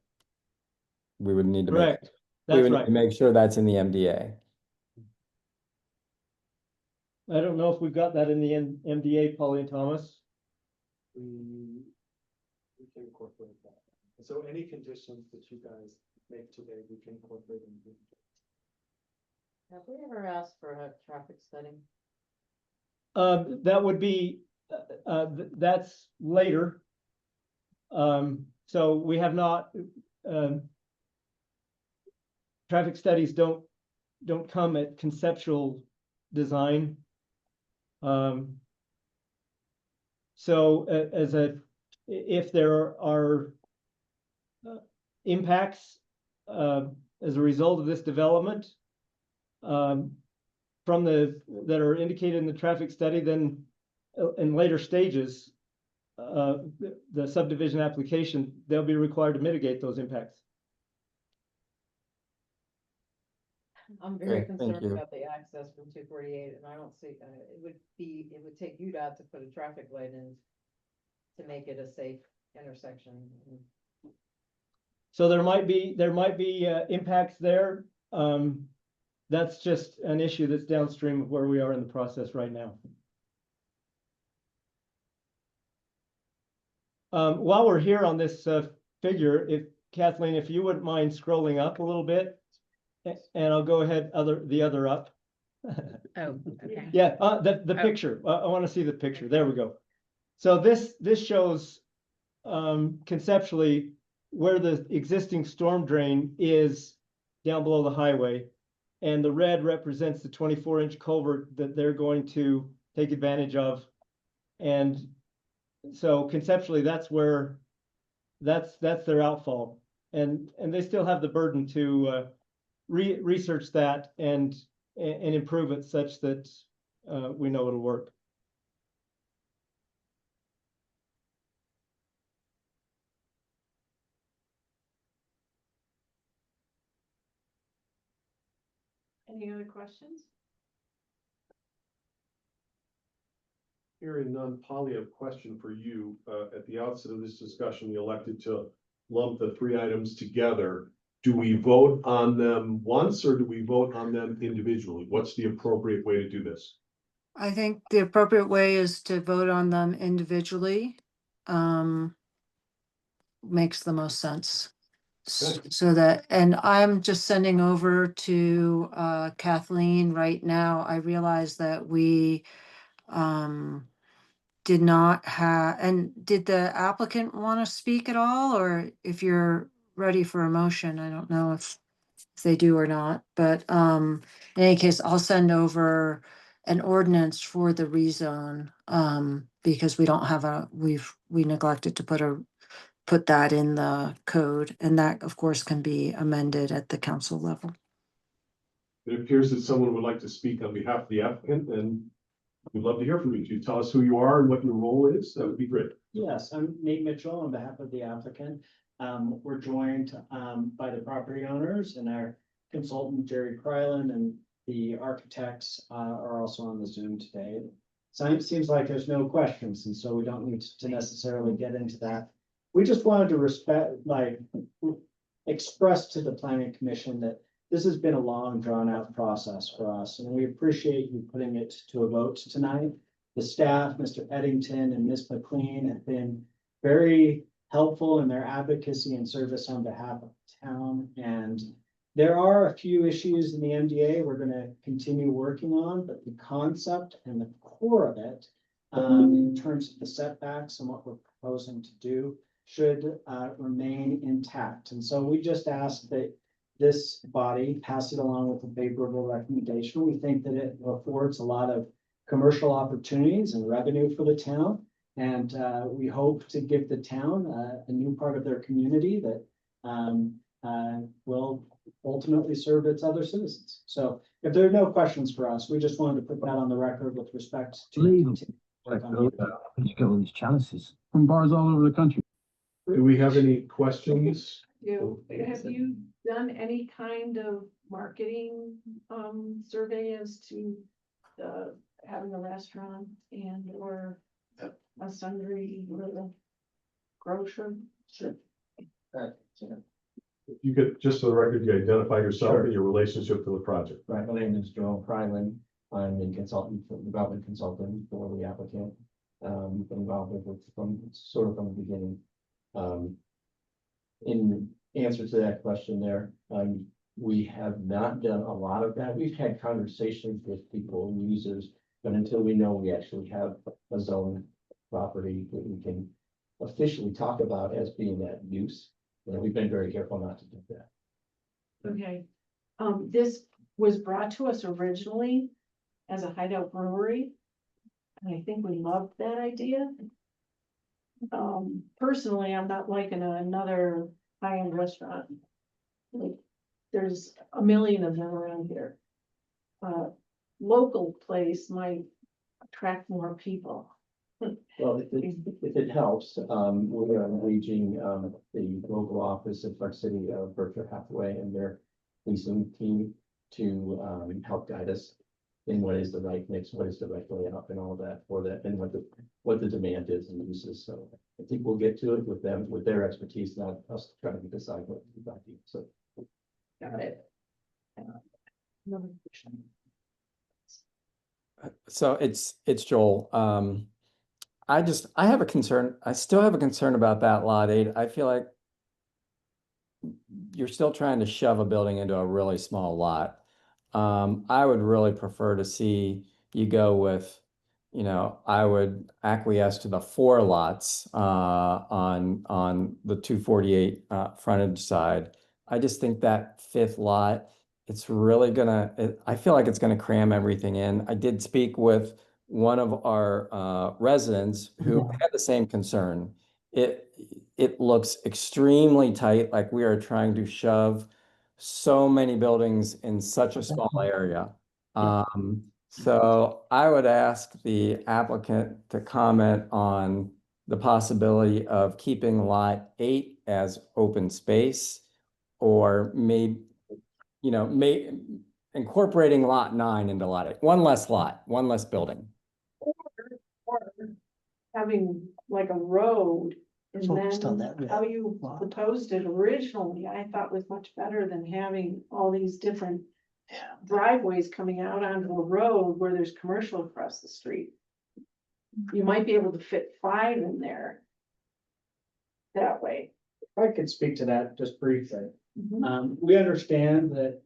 we would need to make, Correct. we That's would need right. to make sure that's in the MDA. I don't know if we've got that in the MDA, Pauline Thomas. We can incorporate that. So any conditions that you guys make today, we can incorporate in. Have we ever asked for a traffic study? That would be, that's later. So we have not, um, traffic studies don't come at conceptual design. So if there are impacts as a result of this development from that are indicated in the traffic study, then in later stages, the subdivision application, they'll be required to mitigate those impacts. I'm very Great, thank concerned you. about the access from 248, and I don't see, it would take UDOT to put a traffic light in to make it a safe intersection. So there might be impacts there. That's just an issue that's downstream of where we are in the process right now. While we're here on this figure, if Kathleen, if you wouldn't mind scrolling up a little bit, and I'll go ahead the other up. Oh, okay. Yeah, the Oh. picture. I want to see the picture. There we go. So this shows conceptually where the existing storm drain is down below the highway, and the red represents the 24-inch culvert that they're going to take advantage of. And so conceptually, that's where that's their outfall, and they still have the burden to research that and improve it such that we know it'll work. Any other questions? Hearing none, Polly, I have a question for you. At the outset of this discussion, you elected to lump the three items together. Do we vote on them once or do we vote on them individually? What's the appropriate way to do this? I think the appropriate way is to vote on them individually. Makes the most sense. Okay. So that, and I'm just sending over to Kathleen right now. I realize that we did not have, and did the applicant want to speak at all? Or if you're ready for a motion, I don't know if they do or not, but in any case, I'll send over an ordinance for the rezone because we don't have we neglected to put that in the code, and that of course can be amended at the council level. It appears that someone would like to speak on behalf of the applicant, and we'd love to hear from you. Can you tell us who you are and what your role is? That would be great. Yes, I'm Nate Mitchell on behalf of the applicant. We're joined by the property owners and our consultant Jerry Krylan, and the architects are also on the Zoom today. So it seems like there's no questions, and so we don't need to necessarily get into that. We just wanted to express to the planning commission that this has been a long drawn out process for us, and we appreciate you putting it to a vote tonight. The staff, Mr. Eddington and Ms. McLean, have been very helpful in their advocacy and service on behalf of the town. And there are a few issues in the MDA we're going to continue working on, but the concept and the core of it, in terms of the setbacks and what we're proposing to do, should remain intact. And so we just ask that this body pass it along with a favorable recommendation. We think that it affords a lot of commercial opportunities and revenue for the town. And we hope to give the town a new part of their community that will ultimately serve its other citizens. So if there are no questions for us, we just wanted to put that on the record with respect to. You get all these chalices from bars all over the country. Do we have any questions? Have you done any kind of marketing survey as to having a restaurant and or a sundry little grocer? Sure. If you could, just for the record, you identify yourself Sure. and your relationship to the project. Right, my name is Joe Krylan. I'm the development consultant for the applicant. Been involved with it from the beginning. In answer to that question there, we have not done a lot of that. We've had conversations with people and users, but until we know we actually have a zone property that we can officially talk about as being that use. We've been very careful not to do that. Okay, this was brought to us originally as a Hideout brewery. And I think we loved that idea. Personally, I'm not liking another high-end restaurant. Like, there's a million of them around here. Local place might attract more people. Well, if it helps, we are engaging, the local office of Clark City, Berkshire Hathaway and their leasing team to, help guide us in what is the right mix, what is the right layout and all that for that, and what the demand is and uses. So I think we'll get to it with them, with their expertise, not us trying to decide what to do. So. Got it. Another question. So it's Joel. I have a concern. I still have a concern about that lot 8. I feel like you're still trying to shove a building into a really small lot. I would really prefer to see you go with, I would acquiesce to the 4 lots on the 248 frontage side. I just think that 5th lot, it's really I feel like it's gonna cram everything in. I did speak with one of our residents who had the same concern. It looks extremely tight, like we are trying to shove so many buildings in such a small area. So I would ask the applicant to comment on the possibility of keeping lot 8 as open space, or maybe, incorporating lot 9 into lot 8, one less lot, one less building. Or having like a road, and Focused on then that how you lot. proposed it originally, I thought was much better than having all these different Yeah. driveways coming out onto a road where there's commercial across the street. You might be able to fit 5 in there that way. If I could speak to that just briefly. Mhm. We understand that,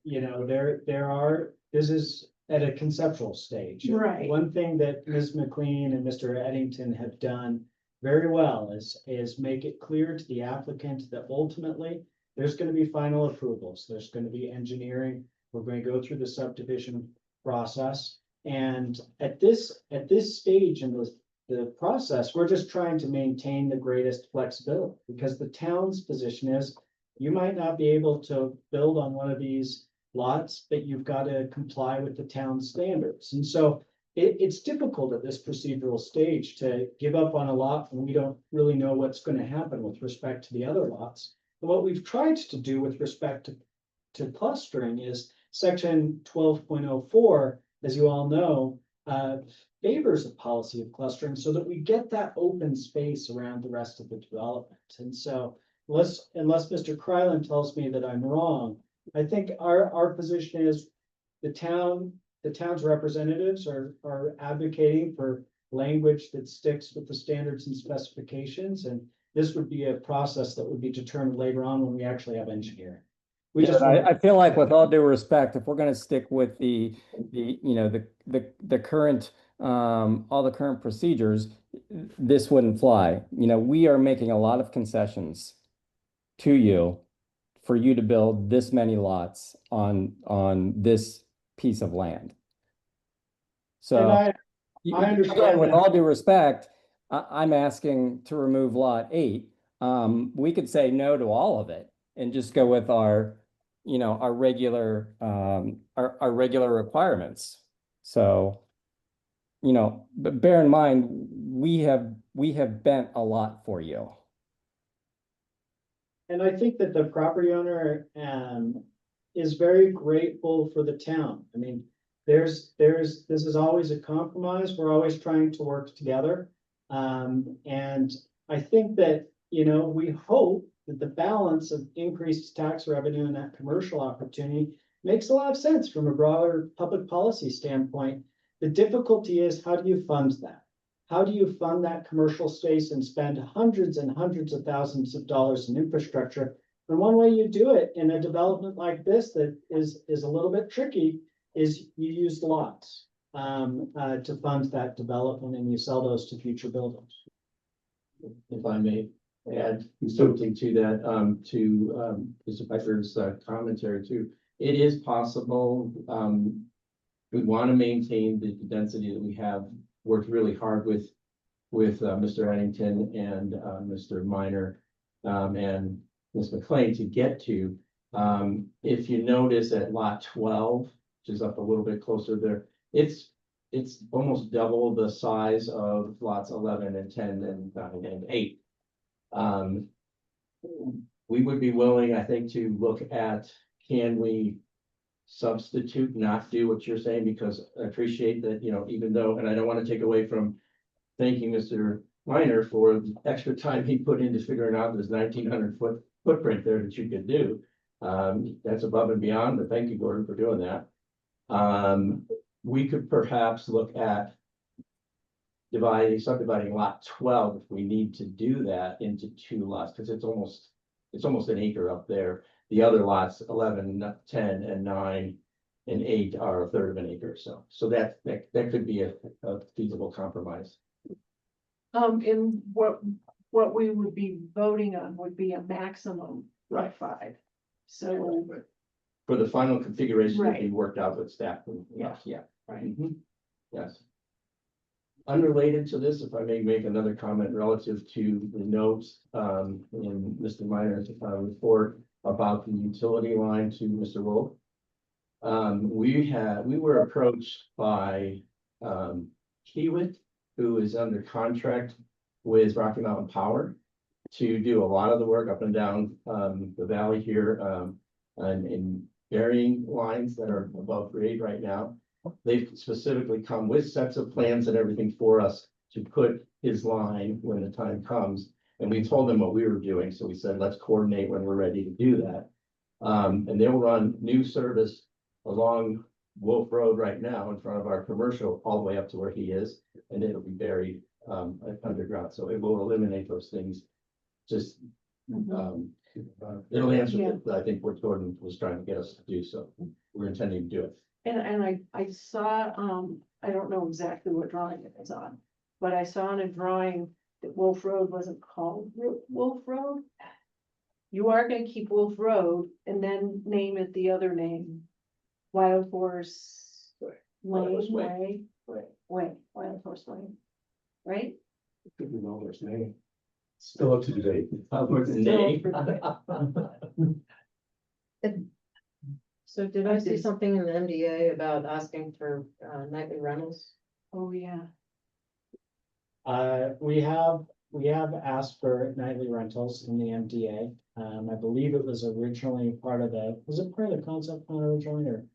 this is at a conceptual stage. Right. One thing that Ms. McLean and Mr. Eddington have done very well is make it clear to the applicant that ultimately there's going to be final approvals. There's going to be engineering. We're going to go through the subdivision process. And at this stage in the process, we're just trying to maintain the greatest flexibility, because the town's position is you might not be able to build on one of these lots, but you've got to comply with the town standards. And so it's difficult at this procedural stage to give up on a lot when we don't really know what's going to happen with respect to the other lots. But what we've tried to do with respect to clustering is section 12.04, as you all know, favors a policy of clustering so that we get that open space around the rest of the development. And so unless Mr. Krylan tells me that I'm wrong, I think our position is the town's representatives are advocating for language that sticks with the standards and specifications. And this would be a process that would be determined later on when we actually have engineering. I feel like, with all due respect, if we're going to stick with the current, all the current procedures, this wouldn't fly. We are making a lot of concessions to you for you to build this many lots on this piece of land. So, And I understand with that. all due respect, I'm asking to remove lot 8. We could say no to all of it and just go with our regular, our regular requirements. So, but bear in mind, we have bent a lot for you. And I think that the property owner is very grateful for the town. I mean, this is always a compromise. We're always trying to work together. And I think that, we hope that the balance of increased tax revenue and that commercial opportunity makes a lot of sense from a broader public policy standpoint. The difficulty is, how do you fund that? How do you fund that commercial space and spend hundreds and hundreds of thousands of dollars in infrastructure? And one way you do it in a development like this that is a little bit tricky is you use lots to fund that development, and you sell those to future builders. if I may add something to that, to Mr. Pecker's commentary too. It is possible, we want to maintain the density that we have worked really hard with Mr. Eddington and Mr. Minor and Ms. McLean to get to. If you notice at lot 12, which is up a little bit closer there, it's almost double the size of lots 11 and 10 and 9 and 8. We would be willing, I think, to look at, can we substitute, not do what you're saying, because I appreciate that, you know, even though, and I don't want to take away from thanking Mr. Minor for the extra time he put into figuring out this 1,900 foot footprint there that you could do. That's above and beyond, but thank you, Gordon, for doing that. We could perhaps look at subdividing lot 12 if we need to do that into 2 lots, because it's almost an acre up there. The other lots, 11, 10, and 9, and 8 are a third of an acre. So that could be a feasible compromise. And what we would be voting on would be a maximum of 5. So, For the final configuration to be Right. worked out with staff. Yeah. Yeah. right, Mhm. Yes. Unrelated to this, if I may make another comment relative to the notes in Mr. Minor's report about the utility line to Mr. Wolf. We were approached by Kiewit, who is under contract with Rocky Mountain Power to do a lot of the work up and down the valley here and in burying lines that are above grade right now. They've specifically come with sets of plans and everything for us to put his line when the time comes. And we told them what we were doing, so we said, let's coordinate when we're ready to do that. And they'll run new service along Wolf Road right now in front of our commercial, all the way up to where he is, and it'll be buried underground, so it will eliminate those things. Just it'll answer, I think, what Gordon was trying to get us to do, so we're intending to do it. and I saw, I don't know exactly what drawing it is on, but I saw in a drawing that Wolf Road wasn't called Wolf Road. You are gonna keep Wolf Road and then name it the other name, Wild Horse Wild Horse Lane, Way. Wild Horse Lane, right? Good to know their name. Still up to date. So did I see something in the MDA about asking for nightly rentals? Oh, yeah. We have asked for nightly rentals in the MDA. I believe it was originally part of was it part of the concept plan originally, or?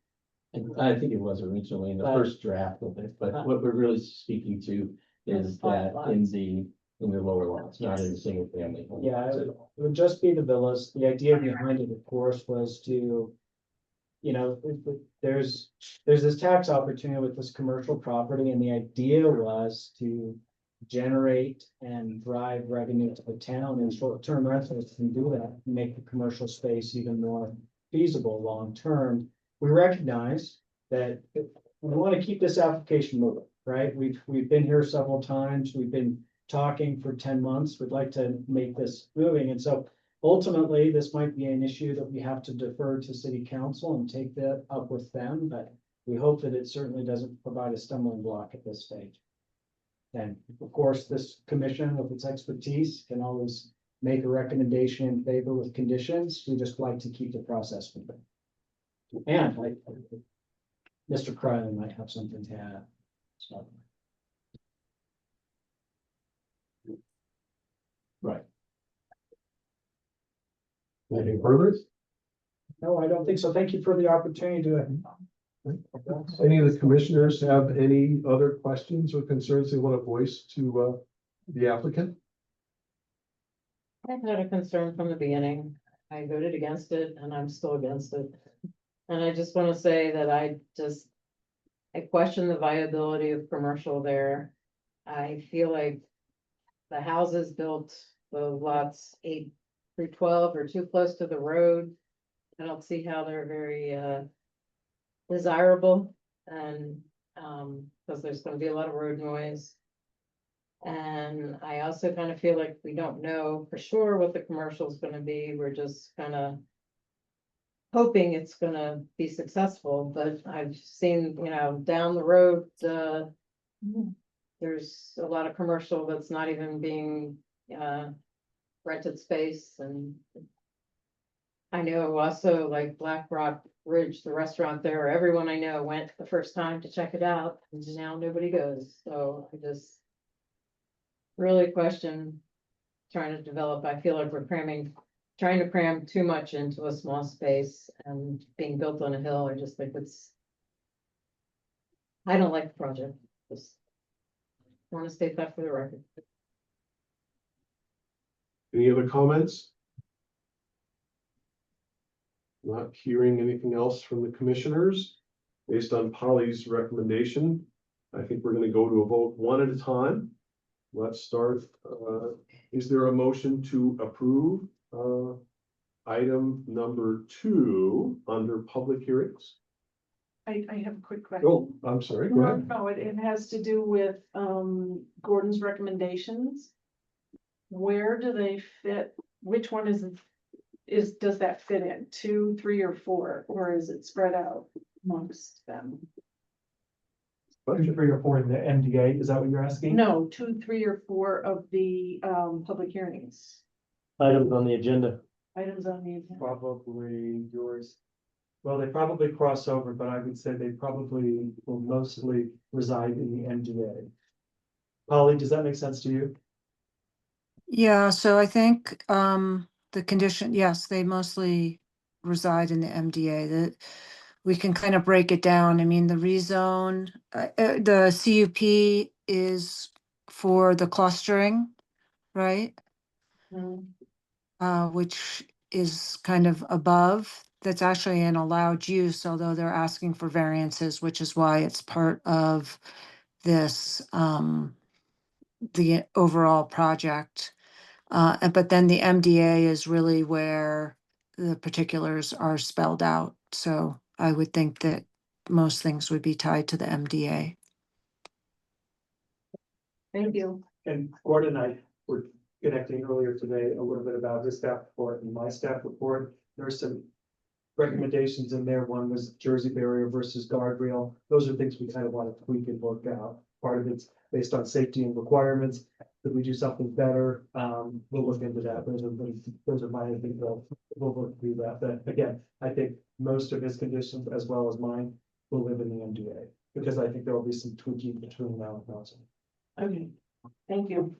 I think it was originally in the first draft of it, but what we're really speaking to is that in the lower lots, not in the single family. home. Yeah, it would just be the villas. The idea behind it, of course, was to, you know, there's this tax opportunity with this commercial property, and the idea was to generate and drive revenue to the town, and short-term rentals can do that, and make the commercial space even more feasible long-term. We recognize that we want to keep this application moving, right? We've been here several times. We've been talking for 10 months. We'd like to make this moving. And so ultimately, this might be an issue that we have to defer to city council and take that up with them, but we hope that it certainly doesn't provide a stumbling block at this stage. And of course, this commission with its expertise can always make a recommendation in favor with conditions. We just like to keep the process moving. And Mr. Krylan might have something to add. So. Right. Anything further? No, I don't think so. Thank you for the opportunity to. Any of the commissioners have any other questions or concerns they want to voice to the applicant? I've had a concern from the beginning. I voted against it and I'm still against it. And I just want to say that I question the viability of commercial there. I feel like the houses built, the lots 8 through 12 are too close to the road. I don't see how they're very desirable, and because there's going to be a lot of road noise. And I also kind of feel like we don't know for sure what the commercial is gonna be. We're just kind of hoping it's gonna be successful, but I've seen, down the road, there's a lot of commercial that's not even being, rented space, and I know also like Black Rock Ridge, the restaurant there, everyone I know went the first time to check it out, and now nobody goes, so I just really question trying to develop. I feel like we're trying to cram too much into a small space and being built on a hill. I just think I don't like the project. Just want to state that for the record. Any other comments? Not hearing anything else from the commissioners. Based on Polly's recommendation, I think we're going to go to a vote one at a time. Let's start. Is there a motion to approve item number 2 under public hearings? I have a quick question. Oh, I'm sorry, go ahead. No, it has to do with, Gordon's recommendations. Where do they fit? Which one does that fit in? 2, 3, or 4, or is it spread out amongst them? 2, 3, or 4 in the MDA, is that what you're asking? No, 2, 3, or 4 of the, public hearings, Items on the agenda. items on the agenda. Probably yours. Well, they probably cross over, but I would say they probably will mostly reside in the MDA. Polly, does that make sense to you? Yeah, so I think the condition, yes, they mostly reside in the MDA. That we can kind of break it down. I mean, the rezone, the CUP is for the clustering, right? Which is kind of above. That's actually an allowed use, although they're asking for variances, which is why it's part of this the overall project. But then the MDA is really where the particulars are spelled out. So I would think that most things would be tied to the MDA. Thank you. And Gordon and I were connecting earlier today a little bit about his staff report and my staff report. There are some recommendations in there. One was Jersey barrier versus guardrail. Those are things we kind of want to tweak and work out. Part of it's based on safety and requirements. Could we do something better? We'll look into that. Those are minor things. We'll work through that. But again, I think most of his conditions, as well as mine, will live in the MDA, because I think there will be some tweaking between now and council. Okay, thank you.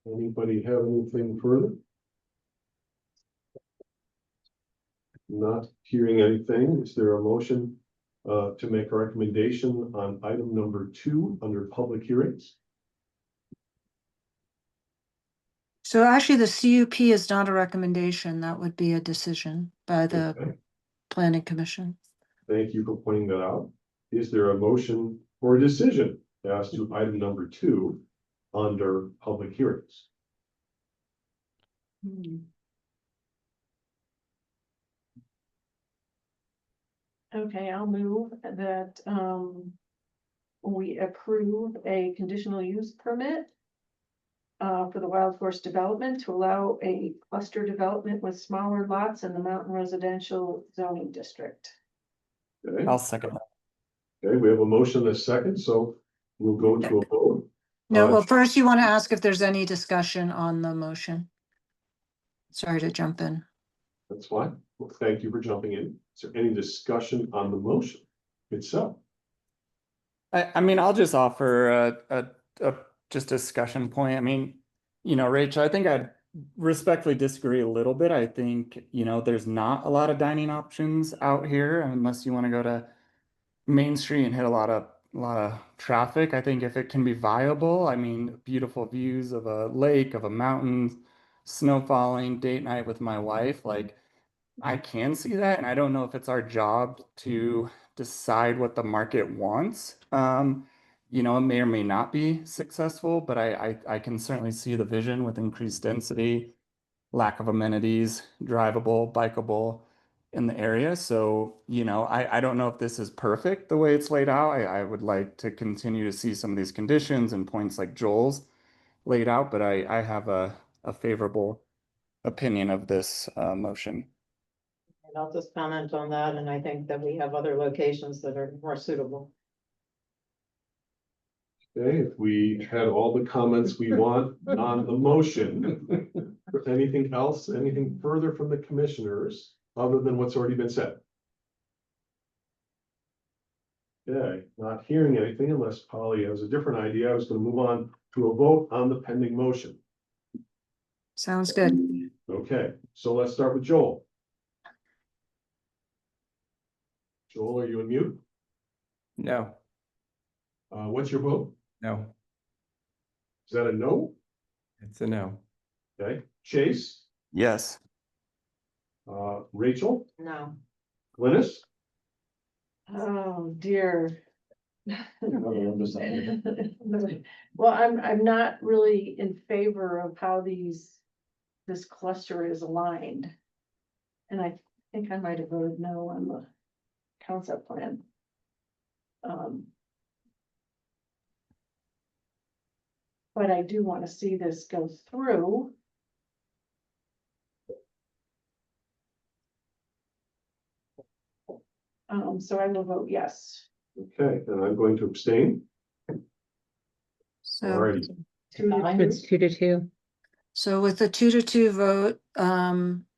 Anybody have anything further? Not hearing anything. Is there a motion to make a recommendation on item number 2 under public hearings? So actually the CUP is not a recommendation. That would be a decision by the Okay. Planning Commission. Thank you for pointing that out. Is there a motion for a decision as to item number 2 under public hearings? Okay, I'll move that, we approve a conditional use permit for the Wild Horse development to allow a cluster development with smaller lots in the mountain residential zoning district. Okay. I'll second that. Okay, we have a motion and a second, so we'll go to a vote. No, well, first you want to ask if there's any discussion on the motion. Sorry to jump in. That's fine. Well, thank you for jumping in. Is there any discussion on the motion itself? I mean, I'll just offer a just discussion point. I mean, Rachel, I think I'd respectfully disagree a little bit. I think, there's not a lot of dining options out here unless you want to go to Main Street and hit a lot of traffic. I think if it can be viable, I mean, beautiful views of a lake, of a mountain, snow falling, date night with my wife, like I can see that. And I don't know if it's our job to decide what the market wants. It may or may not be successful, but I can certainly see the vision with increased density, lack of amenities, drivable, bikeable. in the area. So, I don't know if this is perfect the way it's laid out. I would like to continue to see some of these conditions and points like Joel's laid out, but I have a favorable opinion of this motion. And I'll just comment on that, and I think that we have other locations that are more suitable. Okay, if we had all the comments we want on the motion, anything else, anything further from the commissioners, other than what's already been said? Okay, not hearing anything unless Polly has a different idea. I was gonna move on to a vote on the pending motion. Sounds good. Okay, so let's start with Joel. Joel, are you on mute? No, What's your vote? no, Is that a no? it's a no. Okay, Chase, Yes. Rachel, No. Glynis, Oh, dear. Another one beside you. Well, I'm not really in favor of how this cluster is aligned. And I think I might have voted no on the concept plan. But I do want to see this go through. So I will vote yes. okay, and I'm going to abstain. So, Alrighty, It's 2-2. so with the 2-2 vote,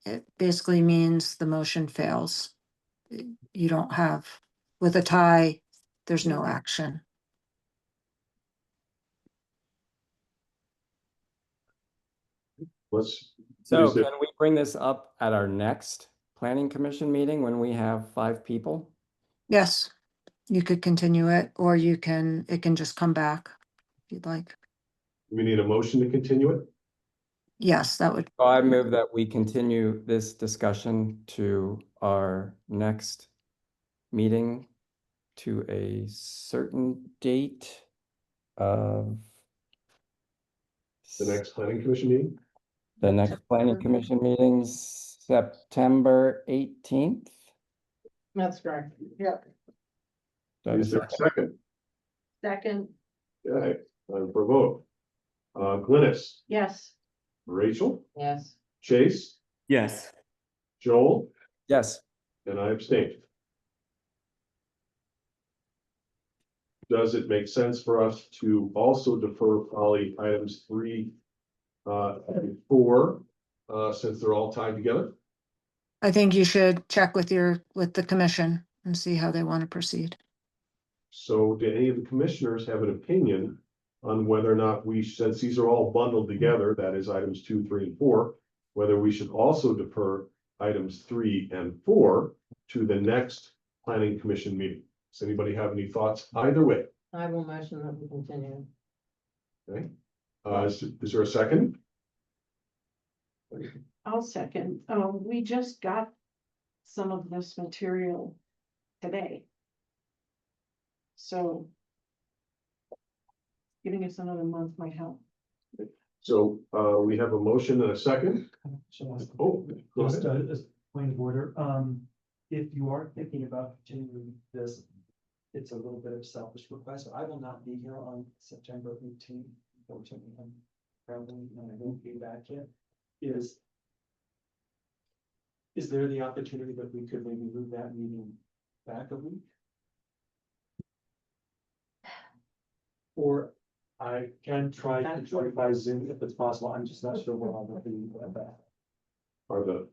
it basically means the motion fails. You don't have, with a tie, there's no action. let's, So Is there- can we bring this up at our next planning commission meeting when we have 5 people? Yes, you could continue it, or it can just come back if you'd like. we need a motion to continue it. Yes, that would, So I move that we continue this discussion to our next meeting to a certain date of The next planning commission meeting. the next planning commission meetings, September 18th. That's correct. Yeah. Is there a second? Second, Okay, for a vote. Glynis, yes. Rachel, Yes. Chase, Yes. Joel, Yes. and I abstain. Does it make sense for us to also defer probably items 3, and 4, since they're all tied together? I think you should check with the commission and see how they want to proceed. So do any of the commissioners have an opinion on whether or not since these are all bundled together, that is items 2, 3, and 4, whether we should also defer items 3 and 4 to the next planning commission meeting? Does anybody have any thoughts either way? I will motion that we continue. Okay, is there a second? I'll second. We just got some of this material today. So giving us another month might help. So, we have a motion and a second. Oh, go Just ahead. as a point of order, if you are thinking about continuing this, it's a little bit of a selfish request. I will not be here on September 18th. Unfortunately, I'm traveling and I won't be back yet. Is there the opportunity that we could maybe move that meeting back a week? Or I can try to join by Zoom if it's possible. I'm just not sure where I'll be at that. Are the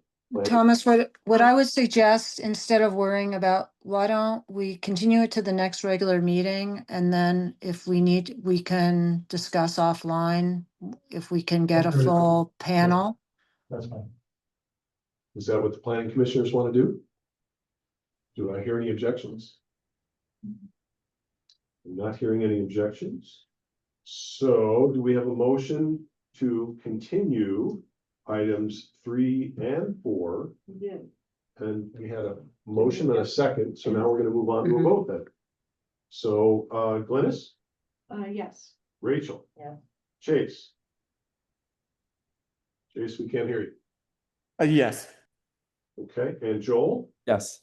Thomas, what I would suggest, instead of worrying about, why don't we continue it to the next regular meeting? And then if we need, we can discuss offline, if we can get a full panel. That's fine. Is that what the planning commissioners want to do? Do I hear any objections? I'm not hearing any objections. So do we have a motion to continue items 3 and 4? We did. And we had a motion and a second, so now we're gonna move on to a vote then. So, Glynis, Yes. Rachel. Yeah. Chase. Chase, we can't hear you. Yes. Okay, and Joel? Yes.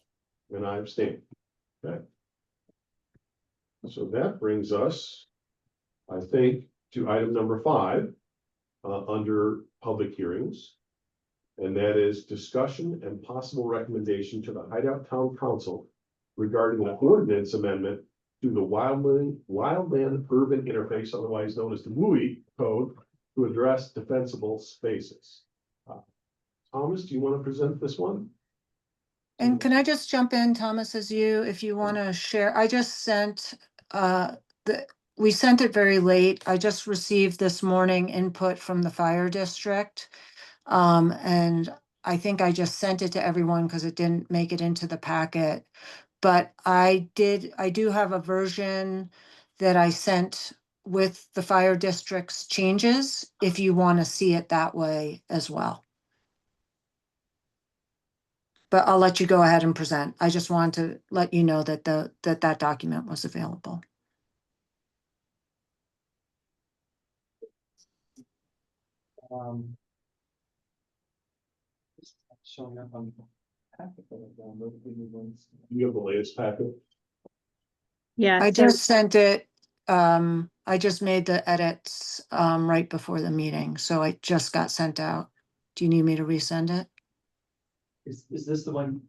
And I abstain. Okay. So that brings us, I think, to item number 5, under public hearings. And that is discussion and possible recommendation to the Hideout Town Council regarding an ordinance amendment to the wildland urban interface, otherwise known as the WUI code, to address defensible spaces. Thomas, do you want to present this one? And can I just jump in, Thomas, as you, if you want to share, I just sent, we sent it very late. I just received this morning input from the fire district. And I think I just sent it to everyone because it didn't make it into the packet. But I do have a version that I sent with the fire district's changes, if you want to see it that way as well. But I'll let you go ahead and present. I just wanted to let you know that that document was available. Showing up on the packet that I downloaded, give me one second. You have the latest packet? Yeah, I so just sent it, I just made the edits, right before the meeting, so it just got sent out. Do you need me to resend it? Is this the one?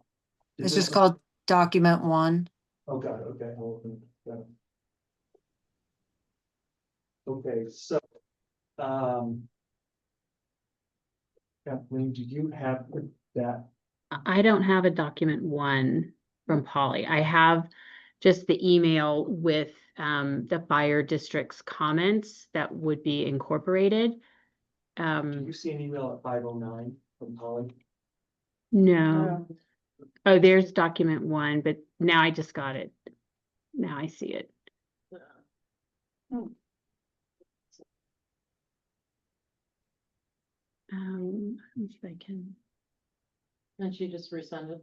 is It's this just the- called document 1. Oh, got it, okay, I'll open it, got it. Okay, so, Kathleen, do you have that? I don't have a document 1 from Polly. I have just the email with the fire district's comments that would be incorporated. Do you see an email at 5:09 from Polly? No. Oh, there's document 1, but now I just got it. Now I see it. Let me see if I can. And she just rescinded.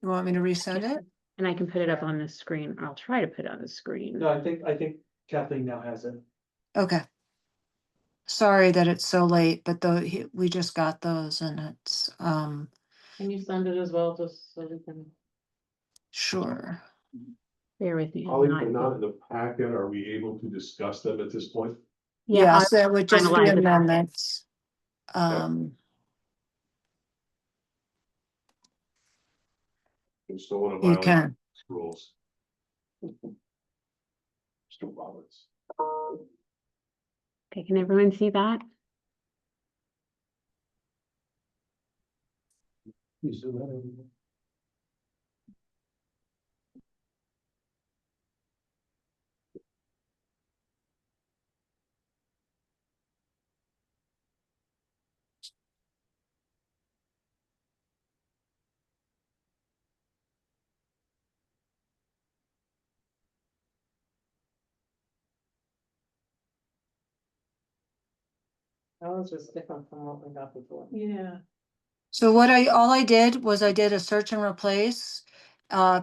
You want me to resend it? And I can put it up on the screen. I'll try to put it on the screen. No, I think Kathleen now has it. Okay. Sorry that it's so late, but we just got those and it's, Can you send it as well, just so we can? sure. Bear with me. Holly, they're not in the packet. Are we able to discuss them at this point? Yeah, Yes, there would just be finalize it. amendments. We still want to You violate can. rules. Mr. Roberts. Okay, can everyone see that? You zoom in. That was just different from what we got before. Yeah. So all I did was I did a search and replace,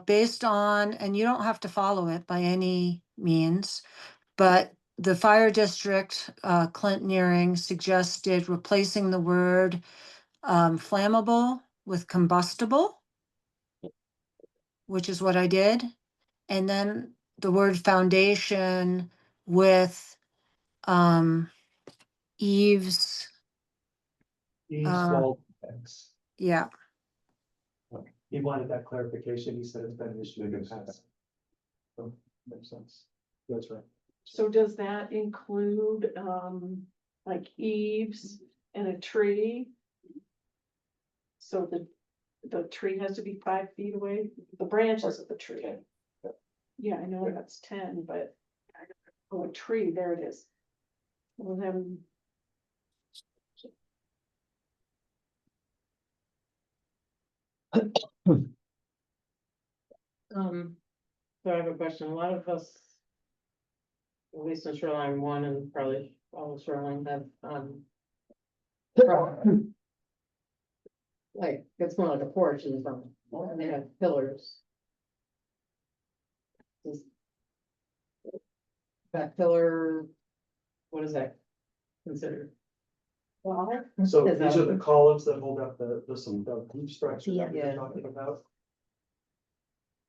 based on, and you don't have to follow it by any means, but the fire district, Clint Nearing suggested replacing the word, flammable with combustible, which is what I did. And then the word foundation with, eaves, Eaves Uh, wall decks. yeah. He wanted that clarification. He said it's been an issue in the past. So, makes sense. That's right. So does that include, like eaves and a tree? So the tree has to be 5 feet away, the branches of the tree. Yeah, I know that's 10, but, oh, a tree, there it is. Well, then, So I have a question. A lot of us, at least in Shoreline 1 and probably all of Shoreline have, like, it's more like a porch in front, and they have pillars. Does that pillar, what is that considered? So Is these that- are the columns that hold up the roof structure that Yeah. we're talking about.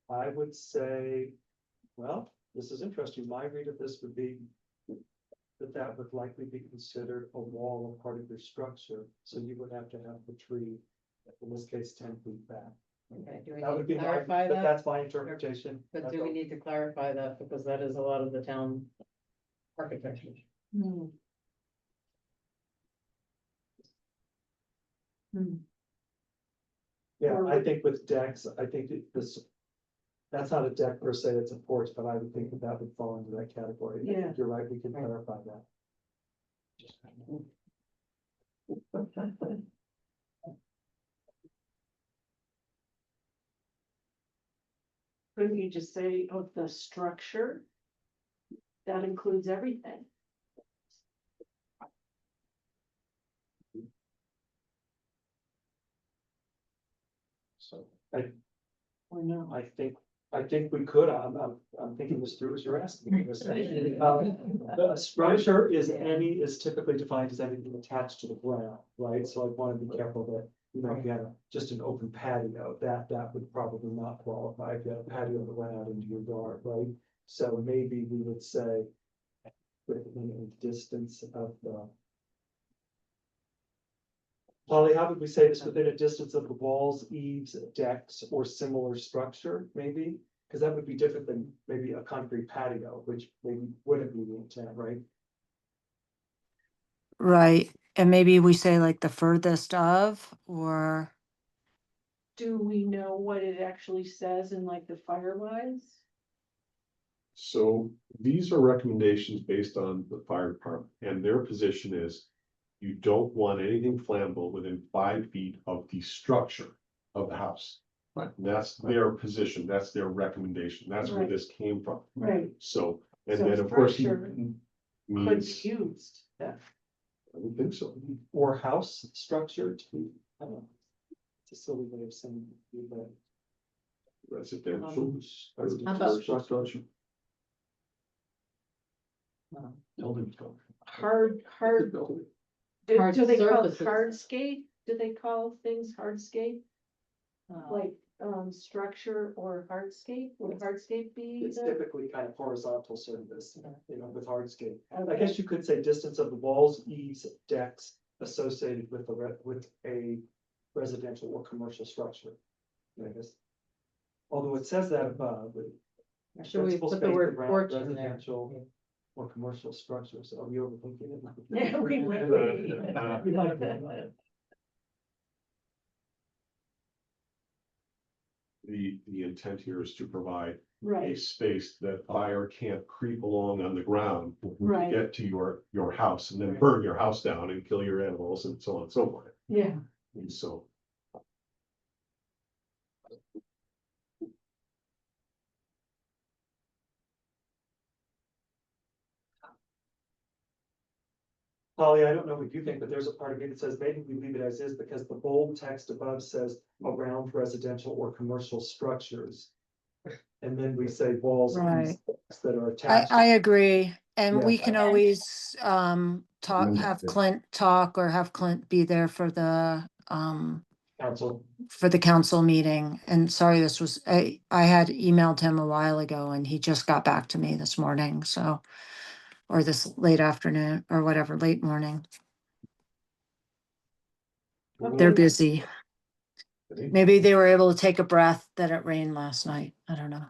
I would say, well, this is interesting. My read of this would be that would likely be considered a wall or part of your structure. So you would have to have the tree, in this case, 10 feet back. Okay, do we That would need be to my, clarify but that? that's my interpretation. But That's do we all. need to clarify that, because that is a lot of the town architecture? Yeah, I think with decks, I think this, that's not a deck per se, it's a porch, but I would think that would fall into that category. I think Yeah. You're right, we can clarify that. Couldn't you just say of the structure? That includes everything. So Or no? I think we could, I'm thinking this through as you're asking me this. The structure is typically defined as anything attached to the ground, right? So I want to be careful that, you know, if you had just an open patio, that would probably not qualify. If you had a patio that went out into your yard, right? So maybe we would say within a distance of the. Polly, how would we say this? Within a distance of the walls, eaves, decks, or similar structure, maybe? Because that would be different than maybe a concrete patio, which maybe wouldn't be the intent, right? Right, and maybe we say like the furthest of, or, Do we know what it actually says in like the firewise? So these are recommendations based on the fire department, and their position is you don't want anything flammable within 5 feet of the structure of the house. Right, that's their position, that's their recommendation, that's where Right. this came from. Right. So, and So then of course. structure Could Means, be used, that, I would think so. Or house structure to be, I don't know. It's a silly way of saying it, but Residential. How about- Structure. Building structure. hard, Hard do they call it surfaces. hardscape? Do they call things hardscape? Like, structure or hardscape? Would hardscape be it's the? typically kind of horizontal surface, you know, with hardscape. I Okay. guess you could say distance of the walls, eaves, decks associated with with a residential or commercial structure. I guess. Although it says that above, but Or should we principal put the space word around porch in there? residential or commercial structures, are we overthinking it? Yeah, we would. We like that. The intent here is to provide a Right, space that fire can't creep along on the ground. To Right. get to your house and then burn your house down and kill your animals and so on and so forth. yeah. And so. Polly, I don't know what you think, but there's a part of me that says maybe we leave it as is because the bold text above says around residential or commercial structures. And then we say walls Right. that are I, attached. I agree. And Yeah. we can always, talk, Mm, have yeah. Clint talk or have Clint be there for the Council, council meeting. And sorry, this was, I had emailed him a while ago and he just got back to me this morning, so. Or this late afternoon or whatever, late morning. They're busy. Maybe they were able to take a breath that it rained last night. I don't know.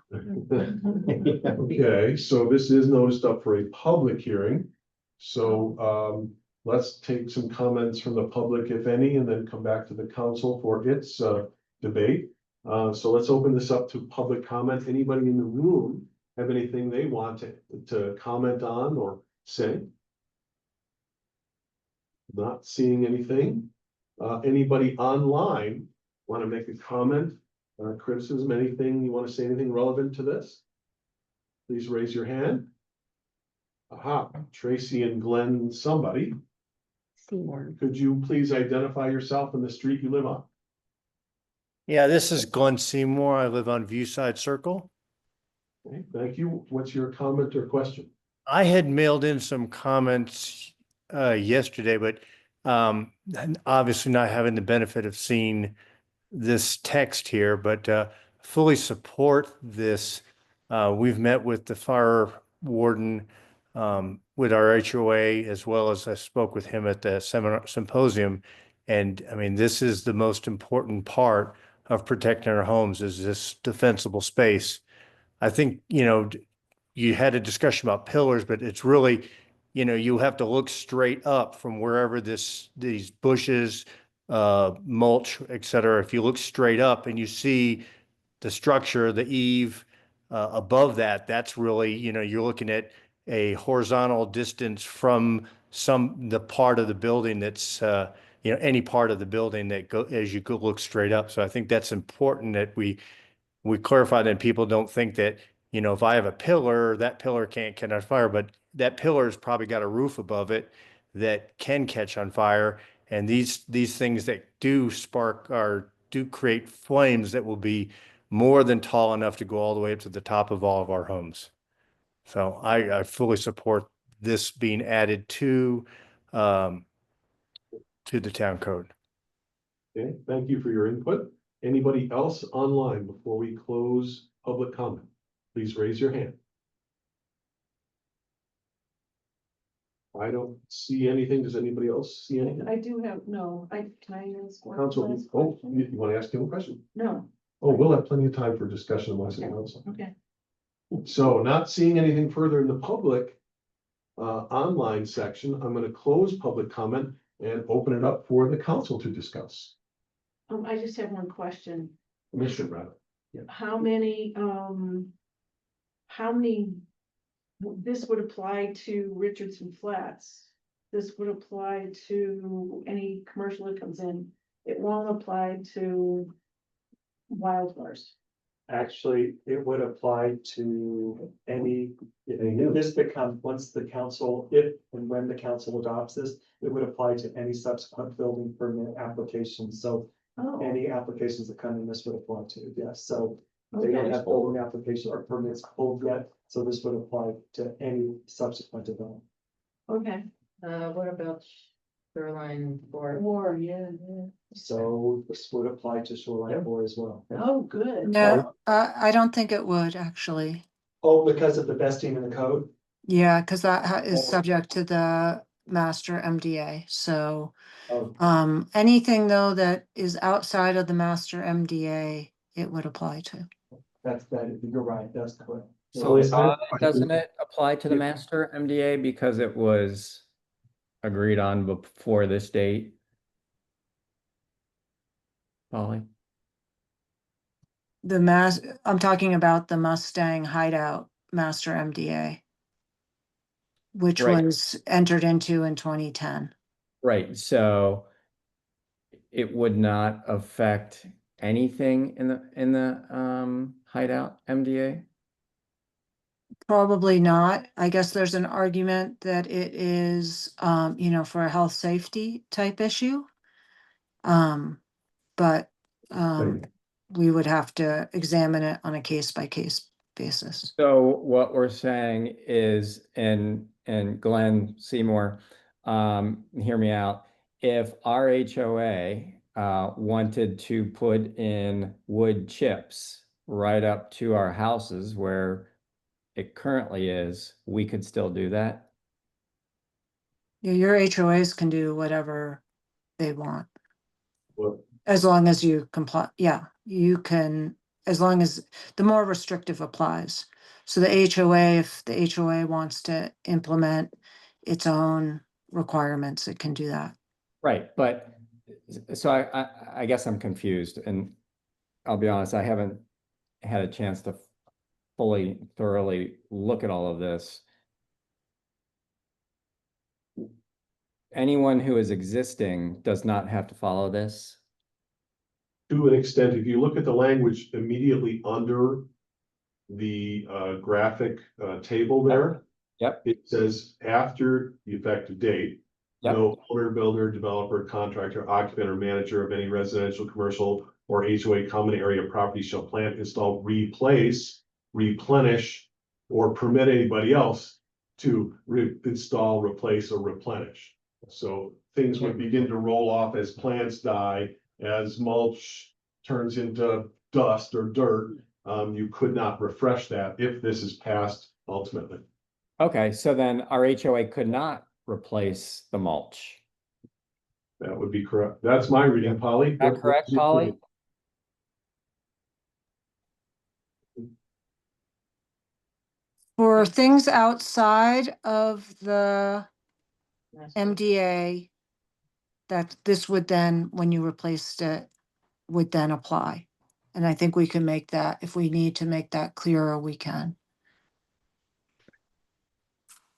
Okay, so this is noticed up for a public hearing. So let's take some comments from the public, if any, and then come back to the council for its debate. So let's open this up to public comment. Anybody in the room have anything they want to comment on or say? Not seeing anything. Anybody online want to make a comment, criticism, anything, you want to say anything relevant to this? Please raise your hand. Aha, Tracy and Glenn, somebody. Seymour. Could you please identify yourself and the street you live on? Yeah, this is Glenn Seymour. I live on Viewside Circle. Okay, thank you. What's your comment or question? I had mailed in some comments yesterday, but and obviously not having the benefit of seeing this text here, but fully support this. We've met with the fire warden, with our HOA, as well as I spoke with him at the symposium. And I mean, this is the most important part of protecting our homes, is this defensible space. I think, you had a discussion about pillars, but it's really, you have to look straight up from wherever these bushes, mulch, et cetera. If you look straight up and you see the structure, the eave, above that, that's really, you're looking at a horizontal distance from the part of the building that's, any part of the building that as you go look straight up. So I think that's important that we clarify that people don't think that, if I have a pillar, that pillar can't catch on fire, but that pillar's probably got a roof above it that can catch on fire. And these things that do spark or do create flames that will be more than tall enough to go all the way up to the top of all of our homes. So I fully support this being added to the town code. Okay, thank you for your input. Anybody else online before we close public comment? Please raise your hand. I don't see anything. Does anybody else see anything? I do have, no, can I ask one Council, last you question? want to ask him a question? No, Oh, we'll have plenty of time for discussion amongst the Okay. council. okay. So not seeing anything further in the public online section, I'm going to close public comment and open it up for the council to discuss. I just have one question. Commissioner rather. How many, this would apply to Richardson Flats? This would apply to any commercial that comes in. It won't apply to Wildflowers. Actually, it would apply to any, if this becomes, once the council, if and when the council adopts this, it would apply to any subsequent building permit applications. So Oh, any applications that come in, this would apply to, yes. So they okay. don't have building application or permits pulled yet, so this would apply to any subsequent development. Okay. What about shoreline or? War, yeah, yeah. So this would apply to shoreline four as well. Oh, good. No, I don't think it would actually. Oh, because of the vesting in the code? Yeah, because that is Oh. subject to the master MDA. So Oh, anything though that is outside of the master MDA, it would apply to. you're right, that's correct. So is there- doesn't it apply to the master MDA because it was agreed on before this date? Polly? I'm talking about the Mustang Hideout master MDA, which Right. was entered into in 2010. Right, so it would not affect anything in the Hideout MDA? Probably not. I guess there's an argument that it is, for a health safety type issue. But we would have to examine it on a case by case basis. So what we're saying is, and Glenn Seymour, hear me out. If our HOA wanted to put in wood chips right up to our houses where it currently is, we could still do that? Yeah, your HOAs can do whatever they want. Well, As long as you comply, yeah, you can, as long as the more restrictive applies. So the HOA, if the HOA wants to implement its own requirements, it can do that. Right, but so I guess I'm confused, and I'll be honest, I haven't had a chance to fully, thoroughly look at all of this. Anyone who is existing does not have to follow this? To an extent, if you look at the language immediately under the graphic table there. Yep. It says after the effective date, Yep. no owner, builder, developer, contractor, occupant, or manager of any residential, commercial, or HOA common area property shall plant, install, replace, replenish, or permit anybody else to install, replace, or replenish. So things would begin to roll off as plants die, as mulch turns into dust or dirt. You could not refresh that if this is passed ultimately. Okay, so then our HOA could not replace the mulch. That would be correct. That's my reading, Polly. Is that correct, Polly? For things outside of the MDA, that this would then, when you replaced it, would then apply. And I think we can make that, if we need to make that clearer, we can.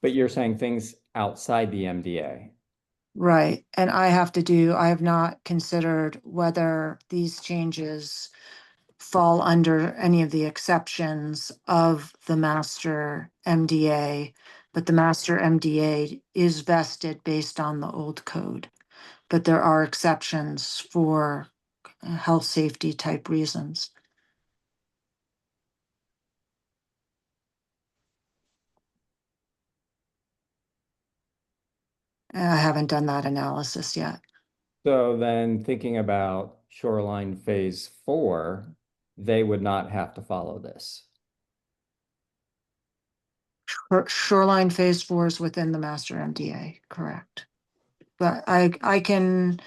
But you're saying things outside the MDA. Right, and I have not considered whether these changes fall under any of the exceptions of the master MDA, but the master MDA is vested based on the old code. But there are exceptions for health, safety type reasons. I haven't done that analysis yet. So then thinking about shoreline phase 4, they would not have to follow this. Shoreline phase 4 is within the master MDA, correct? But I can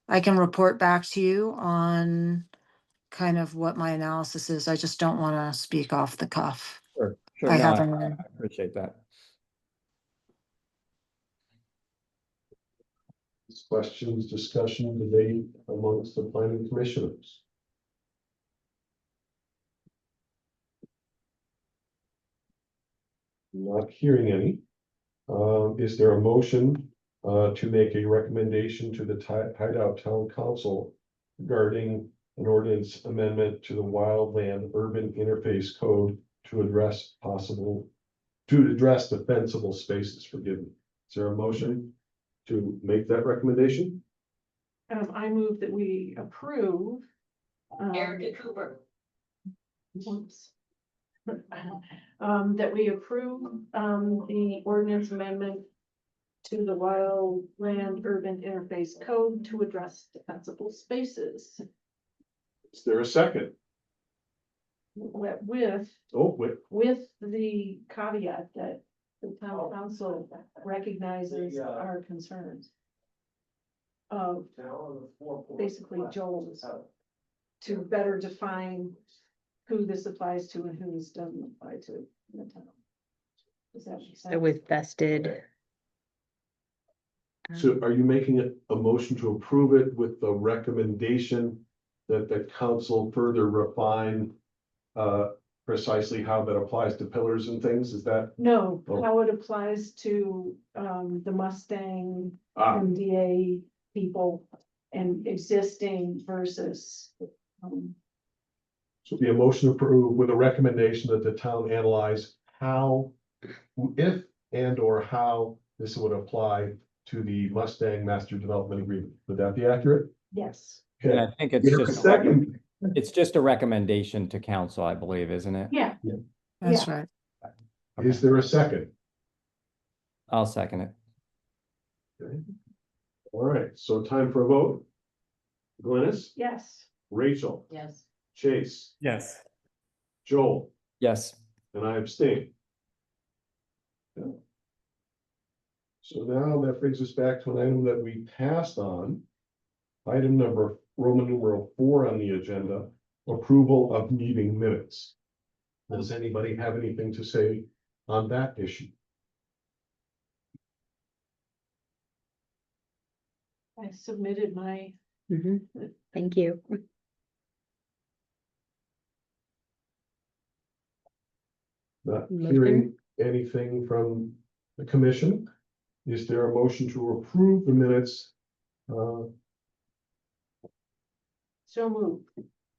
report back to you on kind of what my analysis is. I just don't want to speak off the cuff. Sure, sure. I No, haven't. I appreciate that. Questions, discussion, debate amongst the planning commissioners. Not hearing any. Is there a motion to make a recommendation to the Hideout Town Council regarding an ordinance amendment to the Wildland Urban Interface Code to address defensible spaces? Forgive me. Is there a motion to make that recommendation? I move that we approve. Erica Cooper. Whoops. That we approve, the ordinance amendment to the Wildland Urban Interface Code to address defensible spaces. Is there a second? With Oh, wait. the caveat that the town council recognizes our concerns of basically Joel's to better define who this applies to and who this doesn't apply to in the town. Does that make sense? So with vested. So are you making a motion to approve it with the recommendation that the council further refine precisely how that applies to pillars and things? Is that? No, Oh. how it applies to the Mustang Ah, MDA people and existing versus. so be a motion approved with a recommendation that the town analyze how, if and or how this would apply to the Mustang Master Development Agreement. Would that be accurate? Yes. And Okay. I think it's just a recommendation to council, I believe, isn't it? Yeah. That's Yeah. right. Is there a second? I'll second it. Okay. All right, so time for a vote. Glynis, Yes. Rachel, Yes. Chase, Yes. Joel, Yes. and I abstain. Yeah. So now that brings us back to an item that we passed on. Item number Roman numeral 4 on the agenda, approval of meeting minutes. Does anybody have anything to say on that issue? I submitted my. Thank you. Not Motion. hearing anything from the commission. Is there a motion to approve the minutes? So moved.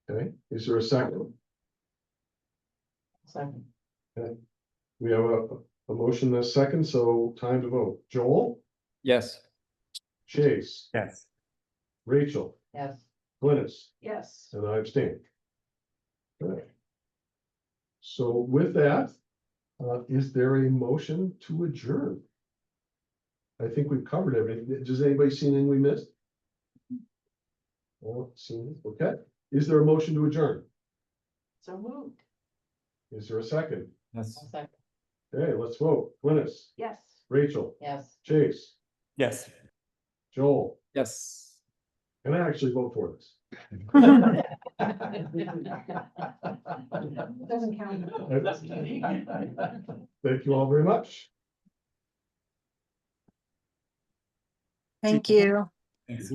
Okay, is there a second? Second. We have a motion and a second, so time to vote. Joel, Yes. Chase, Yes. Rachel, Yes. Glynis, Yes. and I abstain. Okay. So with that, is there a motion to adjourn? I think we've covered everything. Does anybody see anything we missed? Oh, seen it. Okay. Is there a motion to adjourn? So moved. Is there a second? Yes. One second. Okay, let's vote. Glynis, Yes. Rachel, Yes. Chase, Yes. Joel, Yes. and I actually vote for this. Doesn't count. Thank you all very much. Thank you. Thanks.